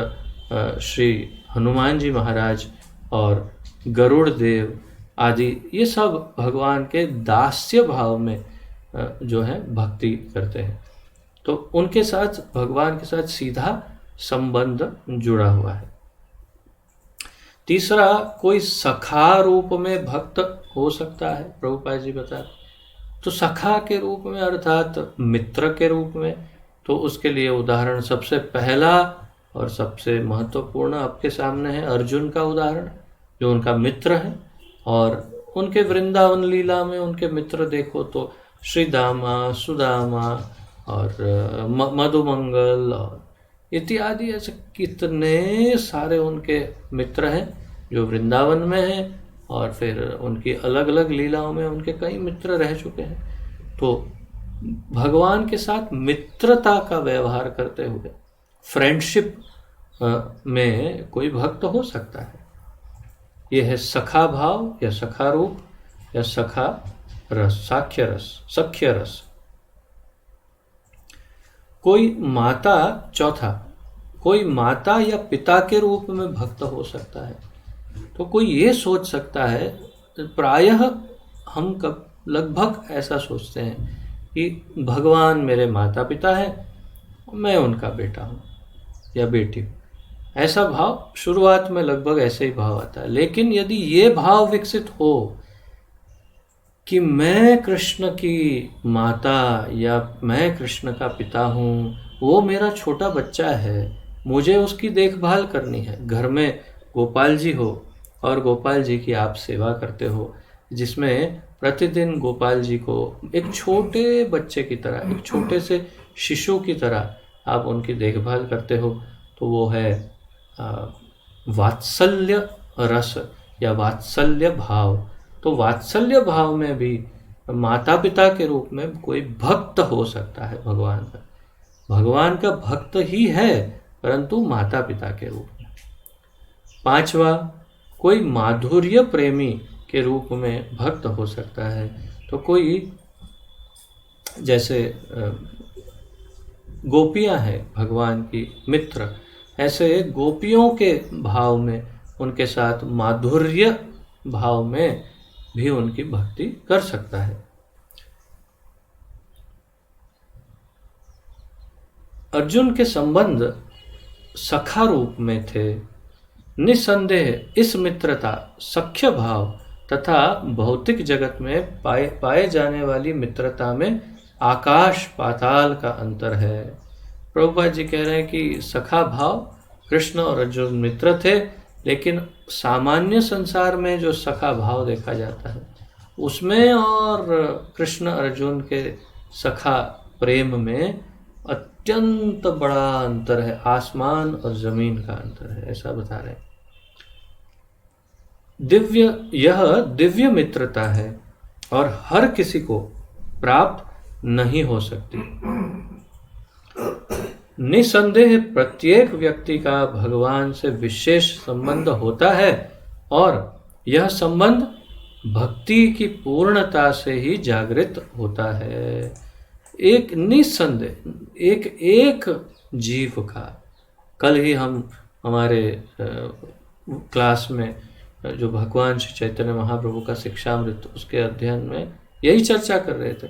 श्री हनुमान जी महाराज और गरुड़ देव आदि, ये सब भगवान के दास्य भाव में जो है भक्ति करते हैं। तो उनके साथ भगवान के साथ सीधा संबंध जुड़ा हुआ है। तीसरा, कोई सखा रूप में भक्त हो सकता है। प्रभुपाद जी बता, तो सखा के रूप में अर्थात मित्र के रूप में, तो उसके लिए उदाहरण सबसे पहला और सबसे महत्वपूर्ण आपके सामने है अर्जुन का उदाहरण, जो उनका मित्र है। और उनके वृंदावन लीला में उनके मित्र देखो तो श्री दामा, सुदामा और मधुमंगल और इत्यादि, ऐसे कितने सारे उनके मित्र हैं जो वृंदावन में हैं, और फिर उनकी अलग अलग लीलाओं में उनके कई मित्र रह चुके हैं। तो भगवान के साथ मित्रता का व्यवहार करते हुए फ्रेंडशिप में कोई भक्त हो सकता है। यह है सखा भाव या सखा रूप या सखा रस, साख्य रस, सख्य रस। कोई माता, चौथा, कोई माता या पिता के रूप में भक्त हो सकता है। तो कोई ये सोच सकता है, प्रायः हम कब लगभग ऐसा सोचते हैं कि भगवान मेरे माता पिता है, मैं उनका बेटा हूँ या बेटी हूँ। ऐसा भाव शुरुआत में लगभग ऐसे ही भाव आता है। लेकिन यदि ये भाव विकसित हो कि मैं कृष्ण की माता या मैं कृष्ण का पिता हूँ, वो मेरा छोटा बच्चा है, मुझे उसकी देखभाल करनी है, घर में गोपाल जी हो और गोपाल जी की आप सेवा करते हो, जिसमें प्रतिदिन गोपाल जी को एक छोटे बच्चे की तरह, एक छोटे से शिशु की तरह आप उनकी देखभाल करते हो, तो वो है वात्सल्य रस या वात्सल्य भाव। तो वात्सल्य भाव में भी माता पिता के रूप में कोई भक्त हो सकता है भगवान का। भगवान का भक्त ही है, परंतु माता पिता के रूप में। पांचवा, कोई माधुर्य प्रेमी के रूप में भक्त हो सकता है, तो कोई जैसे गोपियां हैं भगवान की मित्र, ऐसे गोपियों के भाव में, उनके साथ माधुर्य भाव में भी उनकी भक्ति कर सकता है। अर्जुन के संबंध सखा रूप में थे। निसंदेह इस मित्रता सख्य भाव तथा भौतिक जगत में पाए जाने वाली मित्रता में आकाश पाताल का अंतर है। प्रभुपाद जी कह रहे हैं कि सखा भाव, कृष्ण और अर्जुन मित्र थे, लेकिन सामान्य संसार में जो सखा भाव देखा जाता है उसमें और कृष्ण अर्जुन के सखा प्रेम में अत्यंत बड़ा अंतर है, आसमान और जमीन का अंतर है, ऐसा बता रहे हैं। यह दिव्य मित्रता है और हर किसी को प्राप्त नहीं हो सकती। निसंदेह प्रत्येक व्यक्ति का भगवान से विशेष संबंध होता है और यह संबंध भक्ति की पूर्णता से ही जागृत होता है। एक निसंदेह एक जीव का, कल ही हम हमारे क्लास में जो भगवान श्री चैतन्य महाप्रभु का शिक्षामृत, उसके अध्ययन में यही चर्चा कर रहे थे।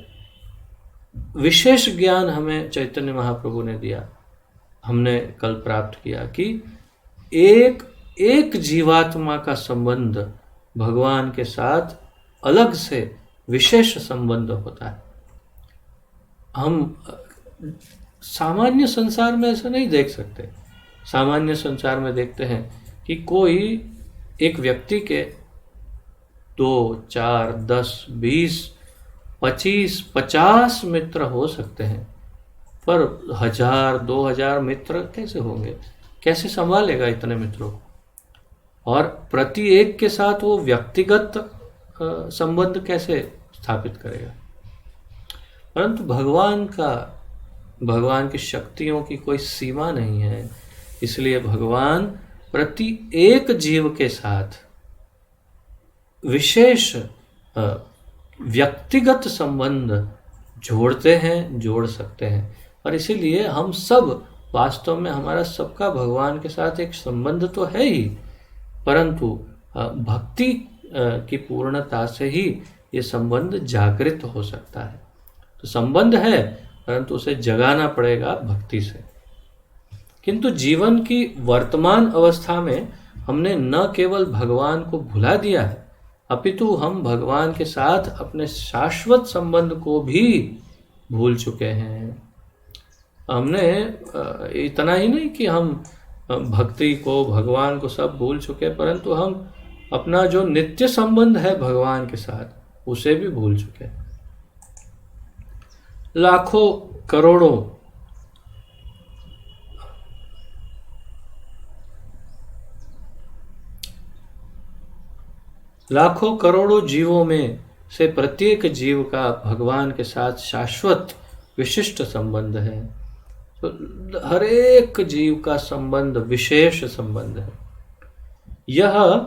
विशेष ज्ञान हमें चैतन्य महाप्रभु ने दिया, हमने कल प्राप्त किया कि एक जीवात्मा का संबंध भगवान के साथ अलग से विशेष संबंध होता है। हम सामान्य संसार में ऐसा नहीं देख सकते। सामान्य संसार में देखते हैं कि कोई एक व्यक्ति के 2, 4, 10, 20, 25, 50 मित्र हो सकते हैं, पर 1000, 2000 मित्र कैसे होंगे? कैसे संभालेगा इतने मित्रों को? और प्रति एक के साथ वो व्यक्तिगत संबंध कैसे स्थापित करेगा? परंतु भगवान की शक्तियों की कोई सीमा नहीं है, इसलिए भगवान प्रति एक जीव के साथ विशेष व्यक्तिगत संबंध जोड़ सकते हैं। और इसीलिए हम सब वास्तव में, हमारा सबका भगवान के साथ एक संबंध तो है ही, परंतु भक्ति की पूर्णता से ही ये संबंध जागृत हो सकता है। तो संबंध है, परंतु उसे जगाना पड़ेगा भक्ति से। किंतु जीवन की वर्तमान अवस्था में हमने न केवल भगवान को भुला दिया है, अपितु हम भगवान के साथ अपने शाश्वत संबंध को भी भूल चुके हैं। हमने इतना ही नहीं कि हम भक्ति को, भगवान को सब भूल चुके, परंतु हम अपना जो नित्य संबंध है भगवान के साथ उसे भी भूल चुके। लाखों करोड़ों जीवों में से प्रत्येक जीव का भगवान के साथ शाश्वत विशिष्ट संबंध है। तो हर एक जीव का संबंध विशेष संबंध है। यह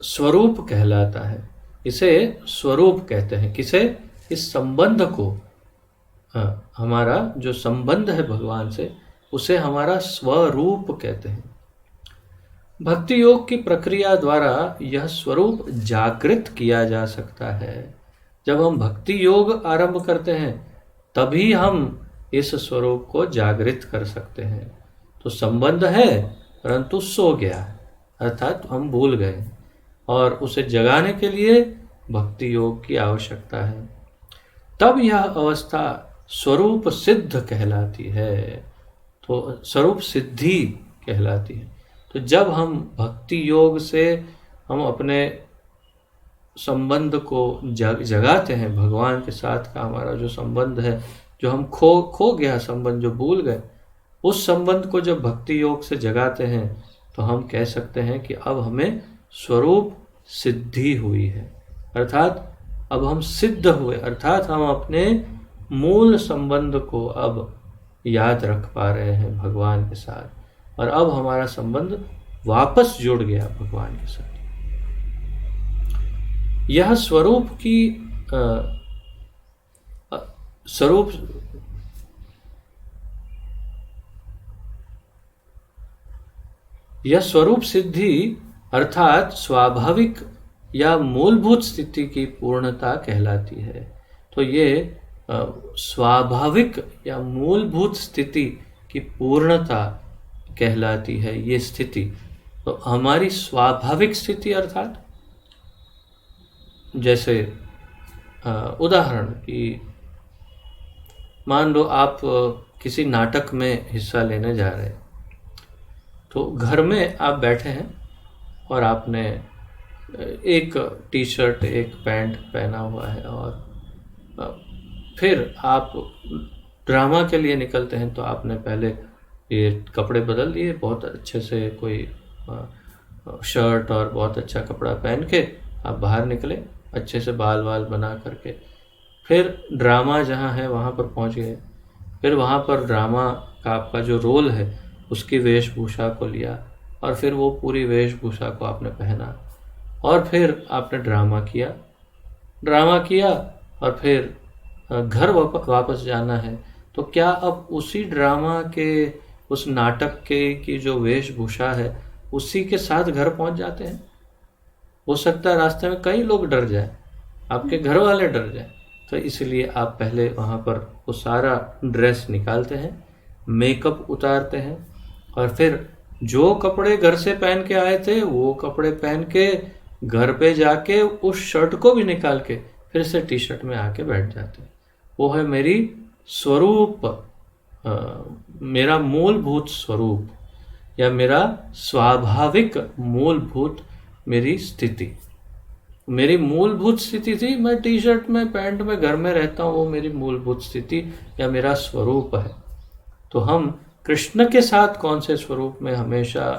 स्वरूप कहलाता है। इसे स्वरूप कहते हैं। किसे? इस संबंध को, हमारा जो संबंध है भगवान से, उसे हमारा स्वरूप कहते हैं। भक्ति योग की प्रक्रिया द्वारा यह स्वरूप जागृत किया जा सकता है। जब हम भक्ति योग आरंभ करते हैं तभी हम इस स्वरूप को जागृत कर सकते हैं। तो संबंध है परंतु सो गया है, अर्थात हम भूल गए, और उसे जगाने के लिए भक्ति योग की आवश्यकता है। तब यह अवस्था स्वरूप सिद्ध कहलाती है। तो स्वरूप सिद्धि कहलाती है। तो जब हम भक्ति योग से हम अपने संबंध को जगाते हैं, भगवान के साथ का हमारा जो संबंध है, जो हम खो गया संबंध, जो भूल गए, उस संबंध को जब भक्ति योग से जगाते हैं तो हम कह सकते हैं कि अब हमें स्वरूप सिद्धि हुई है। अर्थात अब हम सिद्ध हुए, अर्थात हम अपने मूल संबंध को अब याद रख पा रहे हैं भगवान के साथ, और अब हमारा संबंध वापस जुड़ गया भगवान के साथ। यह स्वरूप की स्वरूप यह स्वरूप सिद्धि अर्थात स्वाभाविक या मूलभूत स्थिति की पूर्णता कहलाती है। तो ये स्वाभाविक या मूलभूत स्थिति की पूर्णता कहलाती है ये स्थिति। तो हमारी स्वाभाविक स्थिति अर्थात जैसे उदाहरण कि मान लो आप किसी नाटक में हिस्सा लेने जा रहे हैं, तो घर में आप बैठे हैं और आपने एक टी शर्ट एक पैंट पहना हुआ है और फिर आप ड्रामा के लिए निकलते हैं, तो आपने पहले ये कपड़े बदल लिए, बहुत अच्छे से कोई शर्ट और बहुत अच्छा कपड़ा पहन के आप बाहर निकले, अच्छे से बाल वाल बना करके, फिर ड्रामा जहाँ है वहाँ पर पहुँच गए। फिर वहाँ पर ड्रामा का आपका जो रोल है उसकी वेशभूषा को लिया और फिर वो पूरी वेशभूषा को आपने पहना और फिर आपने ड्रामा किया और फिर घर वापस जाना है। तो क्या अब उसी ड्रामा के उस नाटक के की जो वेशभूषा है उसी के साथ घर पहुंच जाते हैं? हो सकता है रास्ते में कई लोग डर जाए, आपके घर वाले डर जाए, तो इसलिए आप पहले वहाँ पर वो सारा ड्रेस निकालते हैं, मेकअप उतारते हैं और फिर जो कपड़े घर से पहन के आए थे वो कपड़े पहन के घर पे जाके उस शर्ट को भी निकाल के फिर से टी शर्ट में आके बैठ जाते हैं। वो है मेरी स्वरूप, मेरा मूलभूत स्वरूप या मेरा स्वाभाविक मूलभूत मेरी स्थिति। मेरी मूलभूत स्थिति थी मैं टी शर्ट में पैंट में घर में रहता हूँ, वो मेरी मूलभूत स्थिति या मेरा स्वरूप है। तो हम कृष्ण के साथ कौन से स्वरूप में हमेशा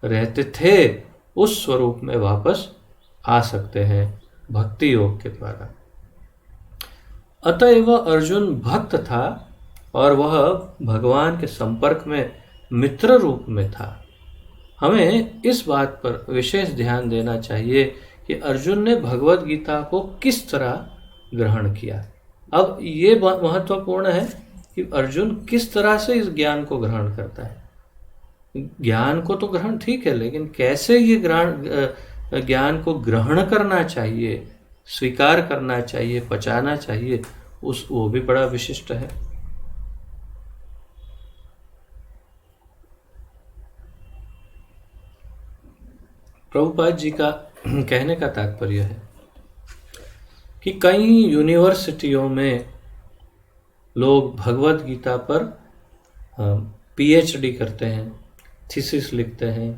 रहते थे उस स्वरूप में वापस आ सकते हैं भक्ति योग के द्वारा। अतएव अर्जुन भक्त था और वह भगवान के संपर्क में मित्र रूप में था। हमें इस बात पर विशेष ध्यान देना चाहिए कि अर्जुन ने भगवत गीता को किस तरह ग्रहण किया। अब ये बात महत्वपूर्ण है कि अर्जुन किस तरह से इस ज्ञान को ग्रहण करता है। ज्ञान को तो ग्रहण ठीक है, लेकिन कैसे ये ज्ञान को ग्रहण करना चाहिए, स्वीकार करना चाहिए, पचाना चाहिए, वो भी बड़ा विशिष्ट है। प्रभुपाद जी का कहने का तात्पर्य है कि कई यूनिवर्सिटियों में लोग भगवत गीता पर पीएचडी करते हैं, थीसिस लिखते हैं,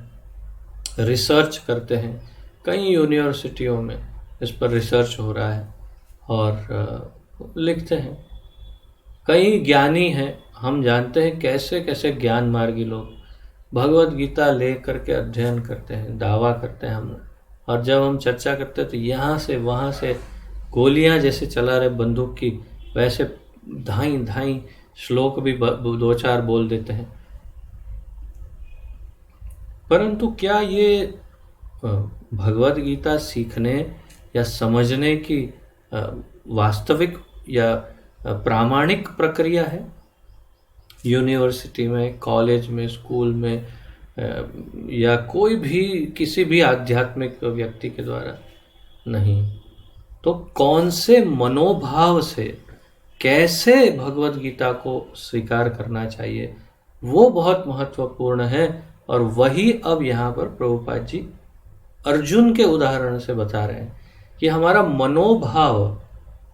रिसर्च करते हैं। कई यूनिवर्सिटियों में इस पर रिसर्च हो रहा है और लिखते हैं। कई ज्ञानी हैं, हम जानते हैं कैसे कैसे ज्ञान मार्गी लोग भगवत गीता ले करके अध्ययन करते हैं, दावा करते हैं हम, और जब हम चर्चा करते हैं तो यहाँ से वहाँ से गोलियाँ जैसे चला रहे बंदूक की वैसे धाई धाई श्लोक भी दो चार बोल देते हैं। परंतु क्या ये भगवत गीता सीखने या समझने की वास्तविक या प्रामाणिक प्रक्रिया है? यूनिवर्सिटी में, कॉलेज में, स्कूल में या कोई भी किसी भी आध्यात्मिक व्यक्ति के द्वारा नहीं। तो कौन से मनोभाव से कैसे भगवत गीता को स्वीकार करना चाहिए वो बहुत महत्वपूर्ण है। और वही अब यहाँ पर प्रभुपाद जी अर्जुन के उदाहरण से बता रहे हैं कि हमारा मनोभाव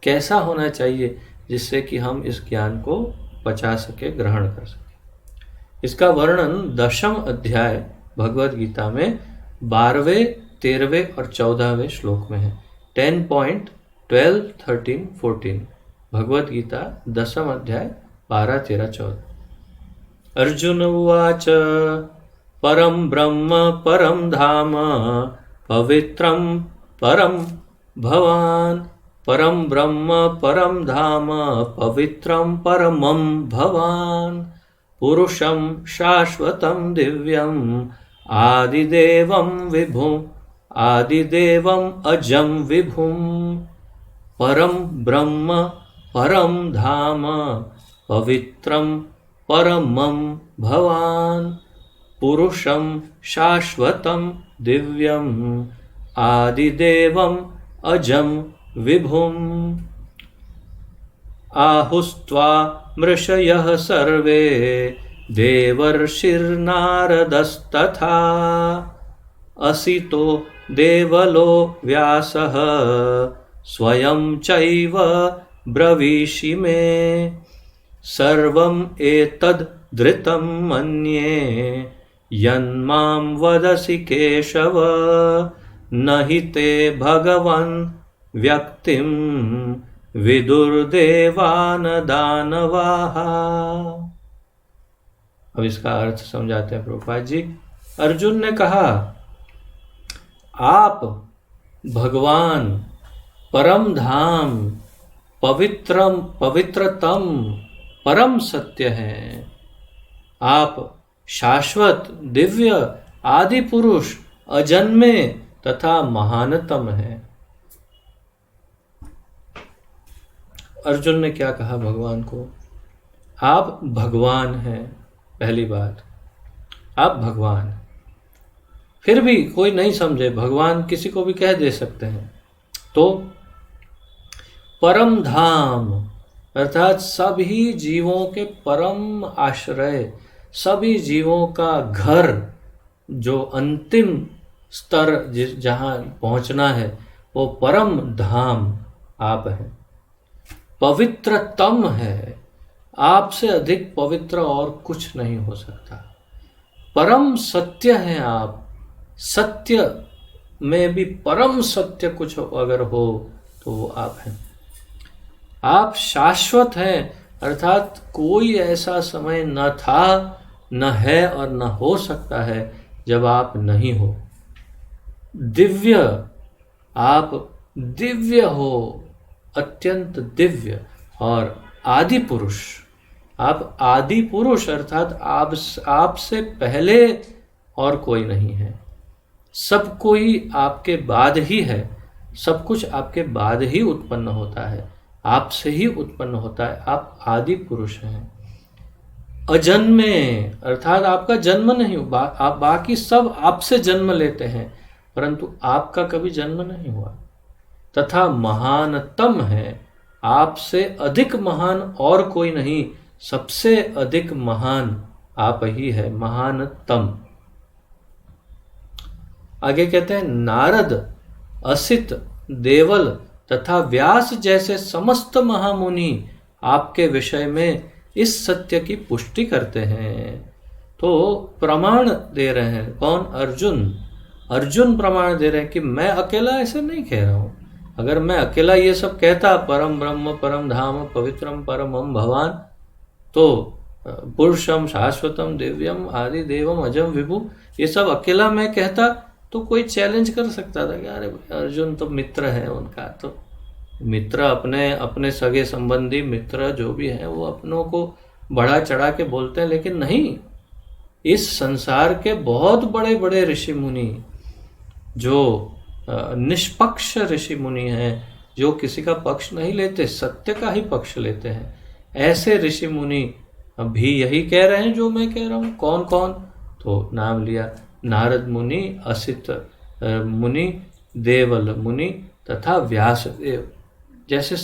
कैसा होना चाहिए जिससे कि हम इस ज्ञान को पचा सके, ग्रहण कर सके। इसका वर्णन 10वें अध्याय भगवत गीता में 12वें, 13वें और 14वें श्लोक में है। 10 पॉइंट 12, 13, 14 भगवत गीता 10वां अध्याय 12, 13, 14। अर्जुन उवाच परम ब्रह्म परम धाम पवित्रम परम भवान। परम ब्रह्म परम धाम पवित्रम परमं भवान। पुरुषं शाश्वतं दिव्यं आदिदेवं विभुम् आदिदेवम् अजं विभुम् परं ब्रह्म परं धाम पवित्रं परमं भवान् पुरुषं शाश्वतं दिव्यम् आदिदेवम् अजं विभुम् आहुस्त्वा मृषयः सर्वे देवर्षिर्नारदस्तथा असितो देवलो व्यासः स्वयं चैव ब्रवीषि मे सर्वम् एतद् धृतं मन्ये यन्मां वदसि केशव न हि ते भगवन् व्यक्तिं विदुर्देवान दानवाः। अब इसका अर्थ समझाते हैं प्रभुपाद जी। अर्जुन ने कहा, आप भगवान परम धाम पवित्रतम परम सत्य हैं। आप शाश्वत दिव्य आदि पुरुष अजन्मे तथा महानतम हैं। अर्जुन ने क्या कहा भगवान को? आप भगवान हैं। पहली बात, आप भगवान। फिर भी कोई नहीं समझे, भगवान किसी को भी कह दे सकते हैं। तो परम धाम अर्थात सभी जीवों के परम आश्रय, सभी जीवों का घर, जो अंतिम स्तर जहाँ पहुँचना है वो परम धाम आप हैं। पवित्रतम है, आपसे अधिक पवित्र और कुछ नहीं हो सकता। परम सत्य हैं आप, सत्य में भी परम सत्य कुछ अगर हो तो वो आप हैं। आप शाश्वत हैं अर्थात कोई ऐसा समय न था, न है और न हो सकता है जब आप नहीं हो। दिव्य, आप दिव्य हो, अत्यंत दिव्य। और आदि पुरुष, आप आदि पुरुष अर्थात आपसे पहले और कोई नहीं है। सब कोई आपके बाद ही है, सब कुछ आपके बाद ही उत्पन्न होता है, आपसे ही उत्पन्न होता है। आप आदि पुरुष हैं। अजन्मे अर्थात आपका जन्म नहीं हुआ, आप बाकी सब आपसे जन्म लेते हैं परंतु आपका कभी जन्म नहीं हुआ। तथा महानतम है, आपसे अधिक महान और कोई नहीं, सबसे अधिक महान आप ही है, महानतम। आगे कहते हैं, नारद, असित, देवल तथा व्यास जैसे समस्त महामुनि आपके विषय में इस सत्य की पुष्टि करते हैं। तो प्रमाण दे रहे हैं कौन? अर्जुन। अर्जुन प्रमाण दे रहे हैं कि मैं अकेला ऐसे नहीं कह रहा हूं। अगर मैं अकेला ये सब कहता, परम ब्रह्म परम धाम पवित्रम परमम भवान, तो पुरुषम शाश्वतम दिव्यम आदि देवम अजम विभु, ये सब अकेला मैं कहता तो कोई चैलेंज कर सकता था कि अरे अर्जुन तो मित्र है उनका, तो मित्र अपने सगे संबंधी मित्र जो भी हैं वो अपनों को बढ़ा चढ़ा के बोलते हैं। लेकिन नहीं, इस संसार के बहुत बड़े बड़े ऋषि मुनि, जो निष्पक्ष ऋषि मुनि हैं, जो किसी का पक्ष नहीं लेते, सत्य का ही पक्ष लेते हैं, ऐसे ऋषि मुनि भी यही कह रहे हैं जो मैं कह रहा हूँ। कौन कौन? तो नाम लिया, नारद मुनि, असित मुनि, देवल मुनि तथा व्यास देव जैसे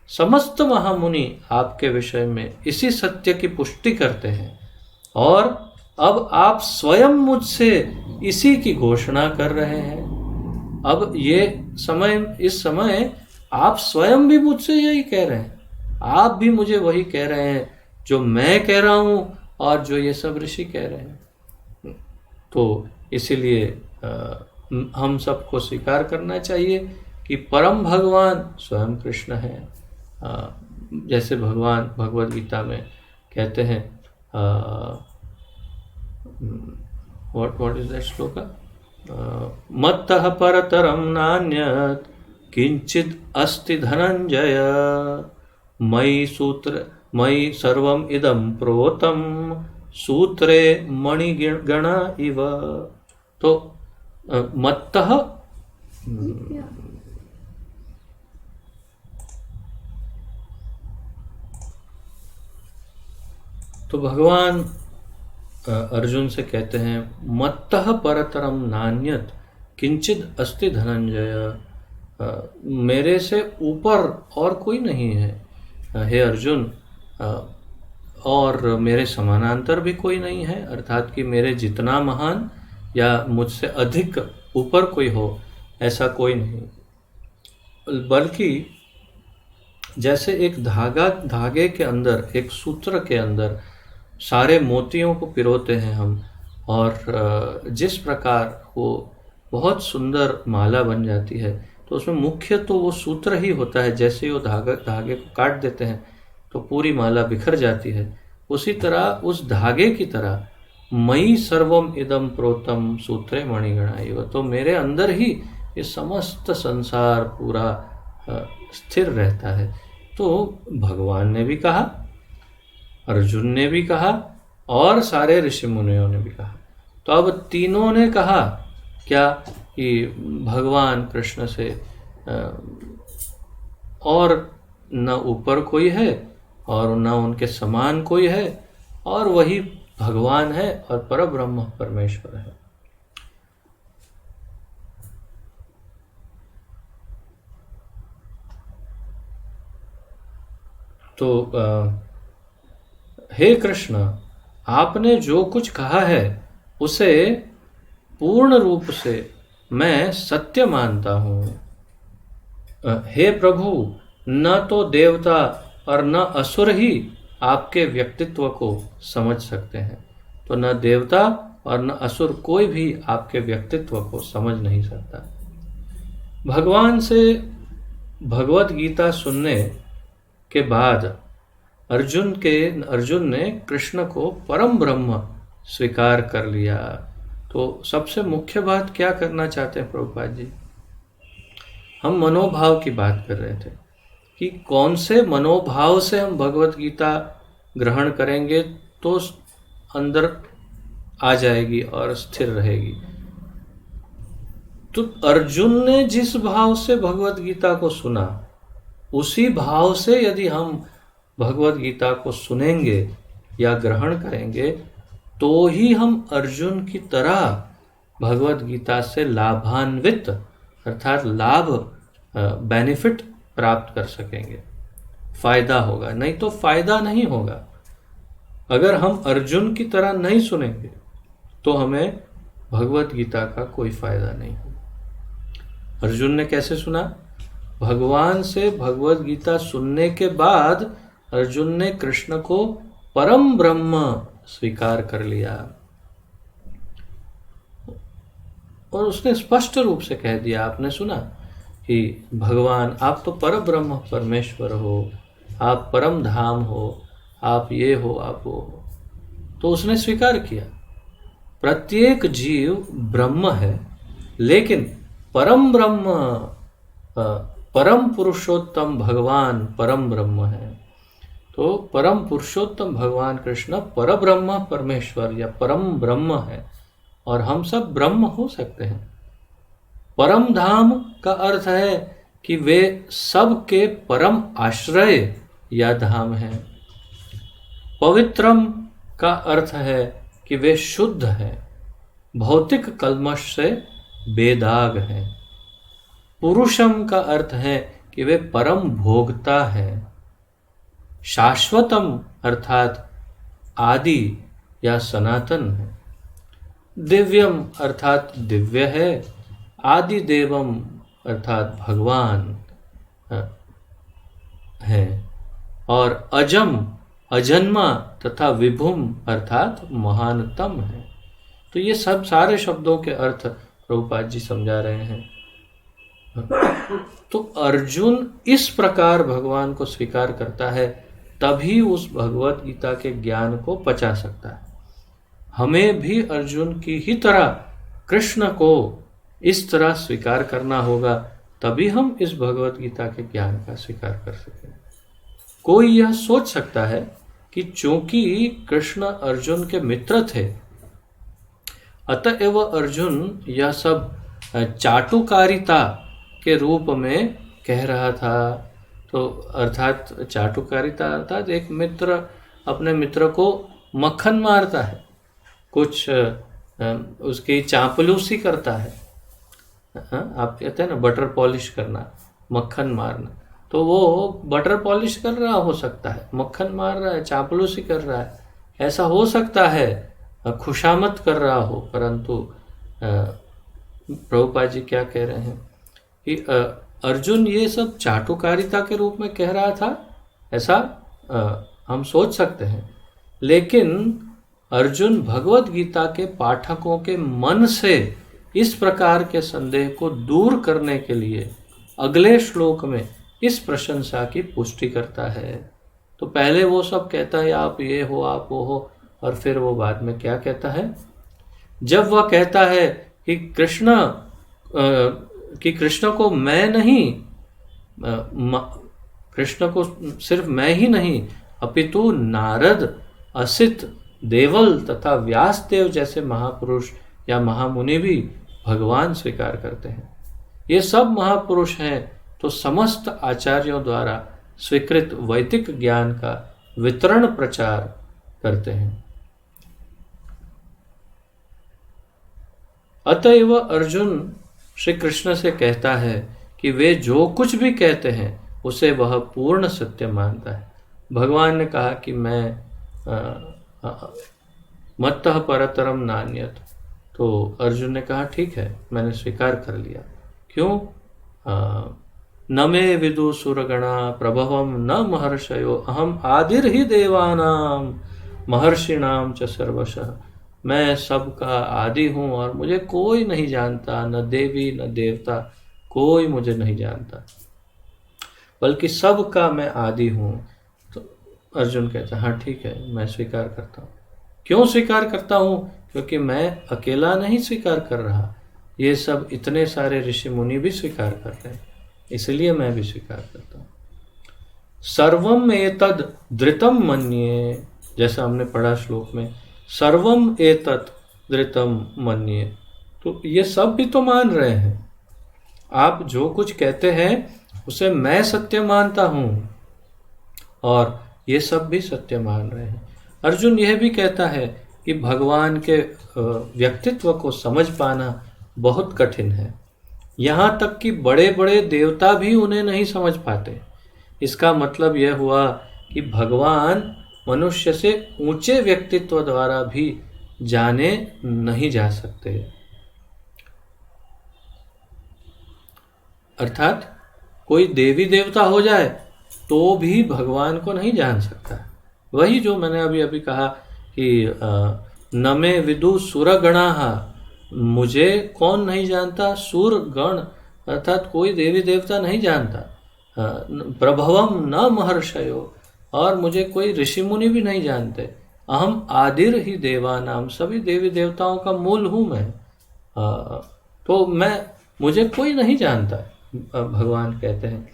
समस्त महामुनि आपके विषय में इसी सत्य की पुष्टि करते हैं। और अब आप स्वयं मुझसे इसी की घोषणा कर रहे हैं। अब इस समय आप स्वयं भी मुझसे यही कह रहे हैं, आप भी मुझे वही कह रहे हैं जो मैं कह रहा हूं और जो ये सब ऋषि कह रहे हैं। तो इसीलिए हम सबको स्वीकार करना चाहिए कि परम भगवान स्वयं कृष्ण है। जैसे भगवान भगवद गीता में कहते हैं, व्हाट इज दैट श्लोक? मत्तः परतरं नान्यत् किंचित् अस्ति धनंजय, मयि सर्वम् इदं प्रोतं सूत्रे मणिगण इव। तो मत्तः तो भगवान अर्जुन से कहते हैं मत्तः परतरम नान्यत किंचित अस्ति धनंजय। मेरे से ऊपर और कोई नहीं है हे अर्जुन, और मेरे समानांतर भी कोई नहीं है, अर्थात कि मेरे जितना महान या मुझसे अधिक ऊपर कोई हो ऐसा कोई नहीं। बल्कि जैसे एक धागे के अंदर, एक सूत्र के अंदर सारे मोतियों को पिरोते हैं हम, और जिस प्रकार वो बहुत सुंदर माला बन जाती है, तो उसमें मुख्य तो वो सूत्र ही होता है। जैसे ही वो धागे को काट देते हैं तो पूरी माला बिखर जाती है। उसी तरह उस धागे की तरह मयि सर्वम इदम प्रोतम सूत्रे मणिगणा इव। तो मेरे अंदर ही ये समस्त संसार पूरा स्थिर रहता है। तो भगवान ने भी कहा, अर्जुन ने भी कहा, और सारे ऋषि मुनियों ने भी कहा। तो अब तीनों ने कहा क्या कि भगवान कृष्ण से और न ऊपर कोई है और न उनके समान कोई है, और वही भगवान है और परब्रह्म परमेश्वर है। तो हे कृष्ण, आपने जो कुछ कहा है उसे पूर्ण रूप से मैं सत्य मानता हूँ। हे प्रभु, न तो देवता और न असुर ही आपके व्यक्तित्व को समझ सकते हैं। तो न देवता और न असुर कोई भी आपके व्यक्तित्व को समझ नहीं सकता। भगवान से भगवत गीता सुनने के बाद अर्जुन ने कृष्ण को परम ब्रह्म स्वीकार कर लिया। तो सबसे मुख्य बात क्या करना चाहते हैं प्रभुपाद जी? हम मनोभाव की बात कर रहे थे कि कौन से मनोभाव से हम भगवत गीता ग्रहण करेंगे तो अंदर आ जाएगी और स्थिर रहेगी। तो अर्जुन ने जिस भाव से भगवत गीता को सुना, उसी भाव से यदि हम भगवत गीता को सुनेंगे या ग्रहण करेंगे तो ही हम अर्जुन की तरह भगवत गीता से लाभान्वित, अर्थात लाभ, बेनिफिट प्राप्त कर सकेंगे, फायदा होगा। नहीं तो फायदा नहीं होगा। अगर हम अर्जुन की तरह नहीं सुनेंगे तो हमें भगवत गीता का कोई फायदा नहीं होगा। अर्जुन ने कैसे सुना? भगवान से भगवत गीता सुनने के बाद अर्जुन ने कृष्ण को परम ब्रह्म स्वीकार कर लिया और उसने स्पष्ट रूप से कह दिया, आपने सुना कि भगवान आप तो पर ब्रह्म परमेश्वर हो, आप परम धाम हो, आप ये हो, आप वो हो। तो उसने स्वीकार किया प्रत्येक जीव ब्रह्म है, लेकिन परम ब्रह्म, परम पुरुषोत्तम भगवान परम ब्रह्म है। तो परम पुरुषोत्तम भगवान कृष्ण परब्रह्म परमेश्वर या परम ब्रह्म है, और हम सब ब्रह्म हो सकते हैं। परम धाम का अर्थ है कि वे सब के परम आश्रय या धाम है। पवित्रम का अर्थ है कि वे शुद्ध हैं, भौतिक कल्मश से बेदाग हैं। पुरुषम का अर्थ है कि वे परम भोगता है। शाश्वतम अर्थात आदि या सनातन है। दिव्यम अर्थात दिव्य है। आदि देवम अर्थात भगवान है। और अजम, अजन्मा तथा विभुम अर्थात महानतम है। तो ये सब सारे शब्दों के अर्थ प्रभुपाद जी समझा रहे हैं। तो अर्जुन इस प्रकार भगवान को स्वीकार करता है, तभी उस भगवत गीता के ज्ञान को पचा सकता है। हमें भी अर्जुन की ही तरह कृष्ण को इस तरह स्वीकार करना होगा, तभी हम इस भगवत गीता के ज्ञान का स्वीकार कर सकें। कोई यह सोच सकता है कि चूंकि कृष्ण अर्जुन के मित्र थे, अतएव अर्जुन यह सब चाटुकारिता के रूप में कह रहा था। तो अर्थात चाटुकारिता अर्थात एक मित्र अपने मित्र को मक्खन मारता है, कुछ उसकी चापलूसी करता है। आप कहते हैं ना बटर पॉलिश करना, मक्खन मारना, तो वो बटर पॉलिश कर रहा हो सकता है, मक्खन मार रहा है, चापलूसी कर रहा है, ऐसा हो सकता है, खुशामद कर रहा हो। परंतु प्रभुपाद जी क्या कह रहे हैं कि अर्जुन ये सब चाटुकारिता के रूप में कह रहा था, ऐसा हम सोच सकते हैं। लेकिन अर्जुन भगवत गीता के पाठकों के मन से इस प्रकार के संदेह को दूर करने के लिए अगले श्लोक में इस प्रशंसा की पुष्टि करता है। तो पहले वो सब कहता है आप ये हो, आप वो हो, और फिर वो बाद में क्या कहता है, जब वह कहता है कि कृष्ण को मैं नहीं, कृष्ण को सिर्फ मैं ही नहीं अपितु नारद, असित, देवल तथा व्यासदेव जैसे महापुरुष या महामुनि भी भगवान स्वीकार करते हैं। ये सब महापुरुष हैं तो समस्त आचार्यों द्वारा स्वीकृत वैदिक ज्ञान का वितरण प्रचार करते हैं। अतएव अर्जुन श्री कृष्ण से कहता है कि वे जो कुछ भी कहते हैं उसे वह पूर्ण सत्य मानता है। भगवान ने कहा कि मैं मत्तः परतरम नान्यत, तो अर्जुन ने कहा ठीक है, मैंने स्वीकार कर लिया। क्यों? न मे विदु सुरगणा प्रभवम न महर्षयो अहम आदिर ही देवानाम महर्षिणाम च सर्वशः। मैं सबका आदि हूँ और मुझे कोई नहीं जानता, न देवी न देवता, कोई मुझे नहीं जानता, बल्कि सबका मैं आदि हूँ। तो अर्जुन कहता हाँ ठीक है, मैं स्वीकार करता हूँ। क्यों स्वीकार करता हूँ? क्योंकि मैं अकेला नहीं स्वीकार कर रहा, ये सब इतने सारे ऋषि मुनि भी स्वीकार कर रहे हैं, इसलिए मैं भी स्वीकार करता हूँ। सर्वम एतद धृतम मन्ये, जैसा हमने पढ़ा श्लोक में, सर्वम एतत् धृतम मन्ये, तो ये सब भी तो मान रहे हैं। आप जो कुछ कहते हैं उसे मैं सत्य मानता हूँ और ये सब भी सत्य मान रहे हैं। अर्जुन यह भी कहता है कि भगवान के व्यक्तित्व को समझ पाना बहुत कठिन है, यहाँ तक कि बड़े बड़े देवता भी उन्हें नहीं समझ पाते। इसका मतलब यह हुआ कि भगवान मनुष्य से ऊंचे व्यक्तित्व द्वारा भी जाने नहीं जा सकते। अर्थात कोई देवी देवता हो जाए तो भी भगवान को नहीं जान सकता। वही जो मैंने अभी अभी कहा कि न मे विदु सुरगणाः, मुझे कौन नहीं जानता, सुर गण अर्थात कोई देवी देवता नहीं जानता। प्रभवम न महर्षयो, और मुझे कोई ऋषि मुनि भी नहीं जानते। अहम आदिर ही देवानाम, सभी देवी देवताओं का मूल हूँ मैं। तो मुझे कोई नहीं जानता, भगवान कहते हैं।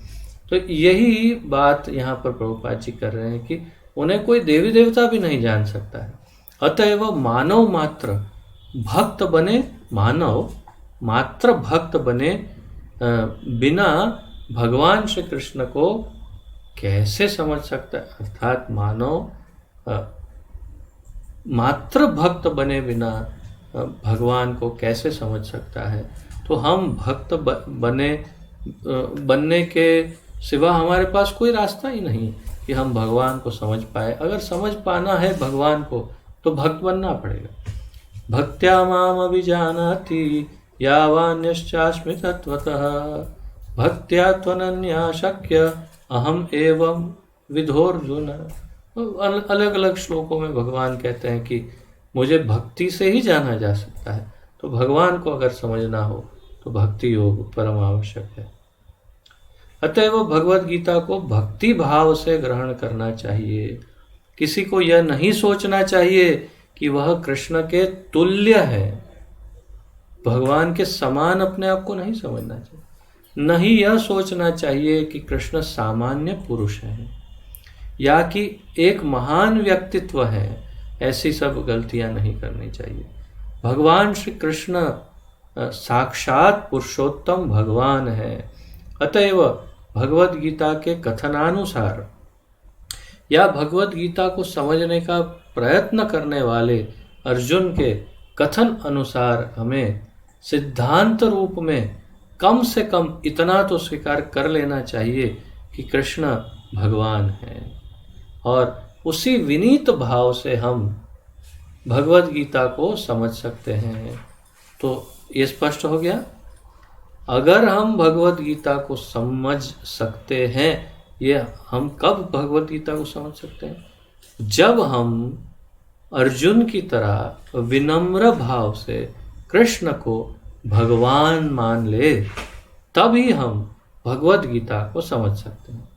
तो यही बात यहाँ पर प्रभुपाद जी कर रहे हैं कि उन्हें कोई देवी देवता भी नहीं जान सकता है। अतएव मानव मात्र भक्त बने, मानव मात्र भक्त बने बिना भगवान श्री कृष्ण को कैसे समझ सकता है। अर्थात मानव मात्र भक्त बने बिना भगवान को कैसे समझ सकता है। तो हम भक्त बनने के सिवा हमारे पास कोई रास्ता ही नहीं कि हम भगवान को समझ पाए। अगर समझ पाना है भगवान को तो भक्त बनना पड़ेगा। भक्त्या माम अभिजानाति यावान्यश्चास्मि तत्वतः भक्त्या त्वनन्या शक्य अहम एवं विधोर्जुन। अलग अलग श्लोकों में भगवान कहते हैं कि मुझे भक्ति से ही जाना जा सकता है। तो भगवान को अगर समझना हो तो भक्ति योग परम आवश्यक है। अतएव भगवत गीता को भक्ति भाव से ग्रहण करना चाहिए। किसी को यह नहीं सोचना चाहिए कि वह कृष्ण के तुल्य है, भगवान के समान अपने आप को नहीं समझना चाहिए। नहीं यह सोचना चाहिए कि कृष्ण सामान्य पुरुष हैं। या कि एक महान व्यक्तित्व है, ऐसी सब गलतियां नहीं करनी चाहिए। भगवान श्री कृष्ण साक्षात पुरुषोत्तम भगवान है। अतएव भगवत गीता के कथनानुसार या भगवत गीता को समझने का प्रयत्न करने वाले अर्जुन के कथन अनुसार हमें सिद्धांत रूप में कम से कम इतना तो स्वीकार कर लेना चाहिए कि कृष्ण भगवान हैं, और उसी विनीत भाव से हम भगवत गीता को समझ सकते हैं। तो ये स्पष्ट हो गया। अगर हम भगवत गीता को समझ सकते हैं, ये हम कब भगवत गीता को समझ सकते हैं? जब हम अर्जुन की तरह विनम्र भाव से कृष्ण को भगवान मान ले, तभी हम भगवत गीता को समझ सकते हैं।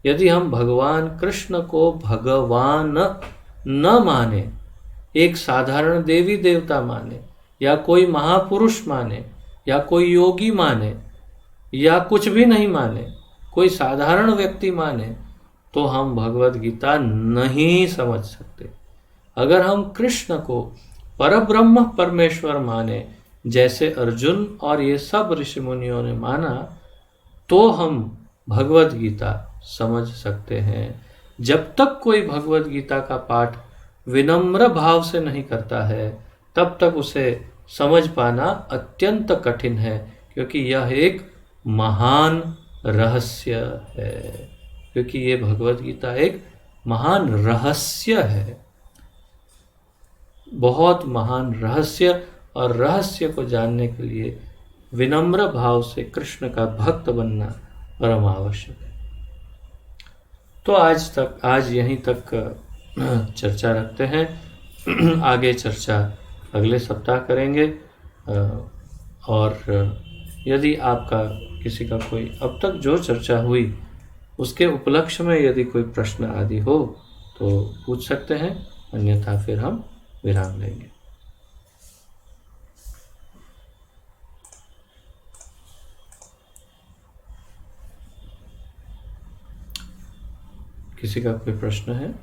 यदि हम भगवान कृष्ण को भगवान न माने, एक साधारण देवी देवता माने, या कोई महापुरुष माने, या कोई योगी माने, या कुछ भी नहीं माने, कोई साधारण व्यक्ति माने, तो हम भगवत गीता नहीं समझ सकते। अगर हम कृष्ण को परब्रह्म परमेश्वर माने, जैसे अर्जुन और ये सब ऋषि मुनियों ने माना, तो हम भगवत गीता समझ सकते हैं। जब तक कोई भगवत गीता का पाठ विनम्र भाव से नहीं करता है, तब तक उसे समझ पाना अत्यंत कठिन है, क्योंकि यह एक महान रहस्य है। क्योंकि ये भगवत गीता एक महान रहस्य है, बहुत महान रहस्य, और रहस्य को जानने के लिए विनम्र भाव से कृष्ण का भक्त बनना परम आवश्यक है। तो आज यहीं तक चर्चा रखते हैं। आगे चर्चा अगले सप्ताह करेंगे। और यदि आपका किसी का कोई अब तक जो चर्चा हुई उसके उपलक्ष्य में यदि कोई प्रश्न आदि हो तो पूछ सकते हैं, अन्यथा फिर हम विराम लेंगे। किसी का कोई प्रश्न है?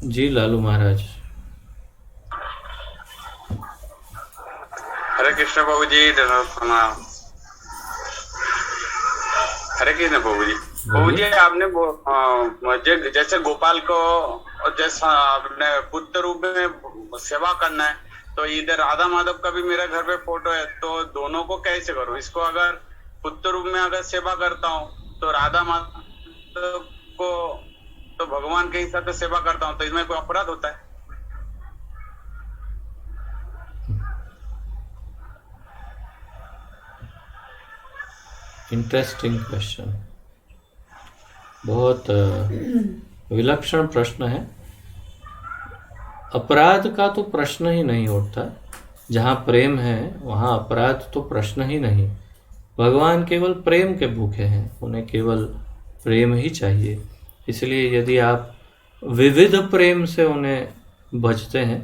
जी लालू महाराज। हरे कृष्ण बाबू जी। हरे कृष्ण बाबू जी। बाबू जी, आपने जैसे गोपाल को जैसा आपने पुत्र रूप में सेवा करना है, तो इधर राधा माधव का भी मेरे घर पे फोटो है, तो दोनों को कैसे करूं? इसको अगर पुत्र रूप में अगर सेवा करता हूं तो राधा माधव को तो भगवान के हिसाब से सेवा करता हूं, तो इसमें कोई अपराध होता है? इंटरेस्टिंग क्वेश्चन, बहुत विलक्षण प्रश्न है। अपराध का तो प्रश्न ही नहीं उठता। जहाँ प्रेम है वहाँ अपराध तो प्रश्न ही नहीं। भगवान केवल प्रेम के भूखे हैं, उन्हें केवल प्रेम ही चाहिए। इसलिए यदि आप विविध प्रेम से उन्हें भजते हैं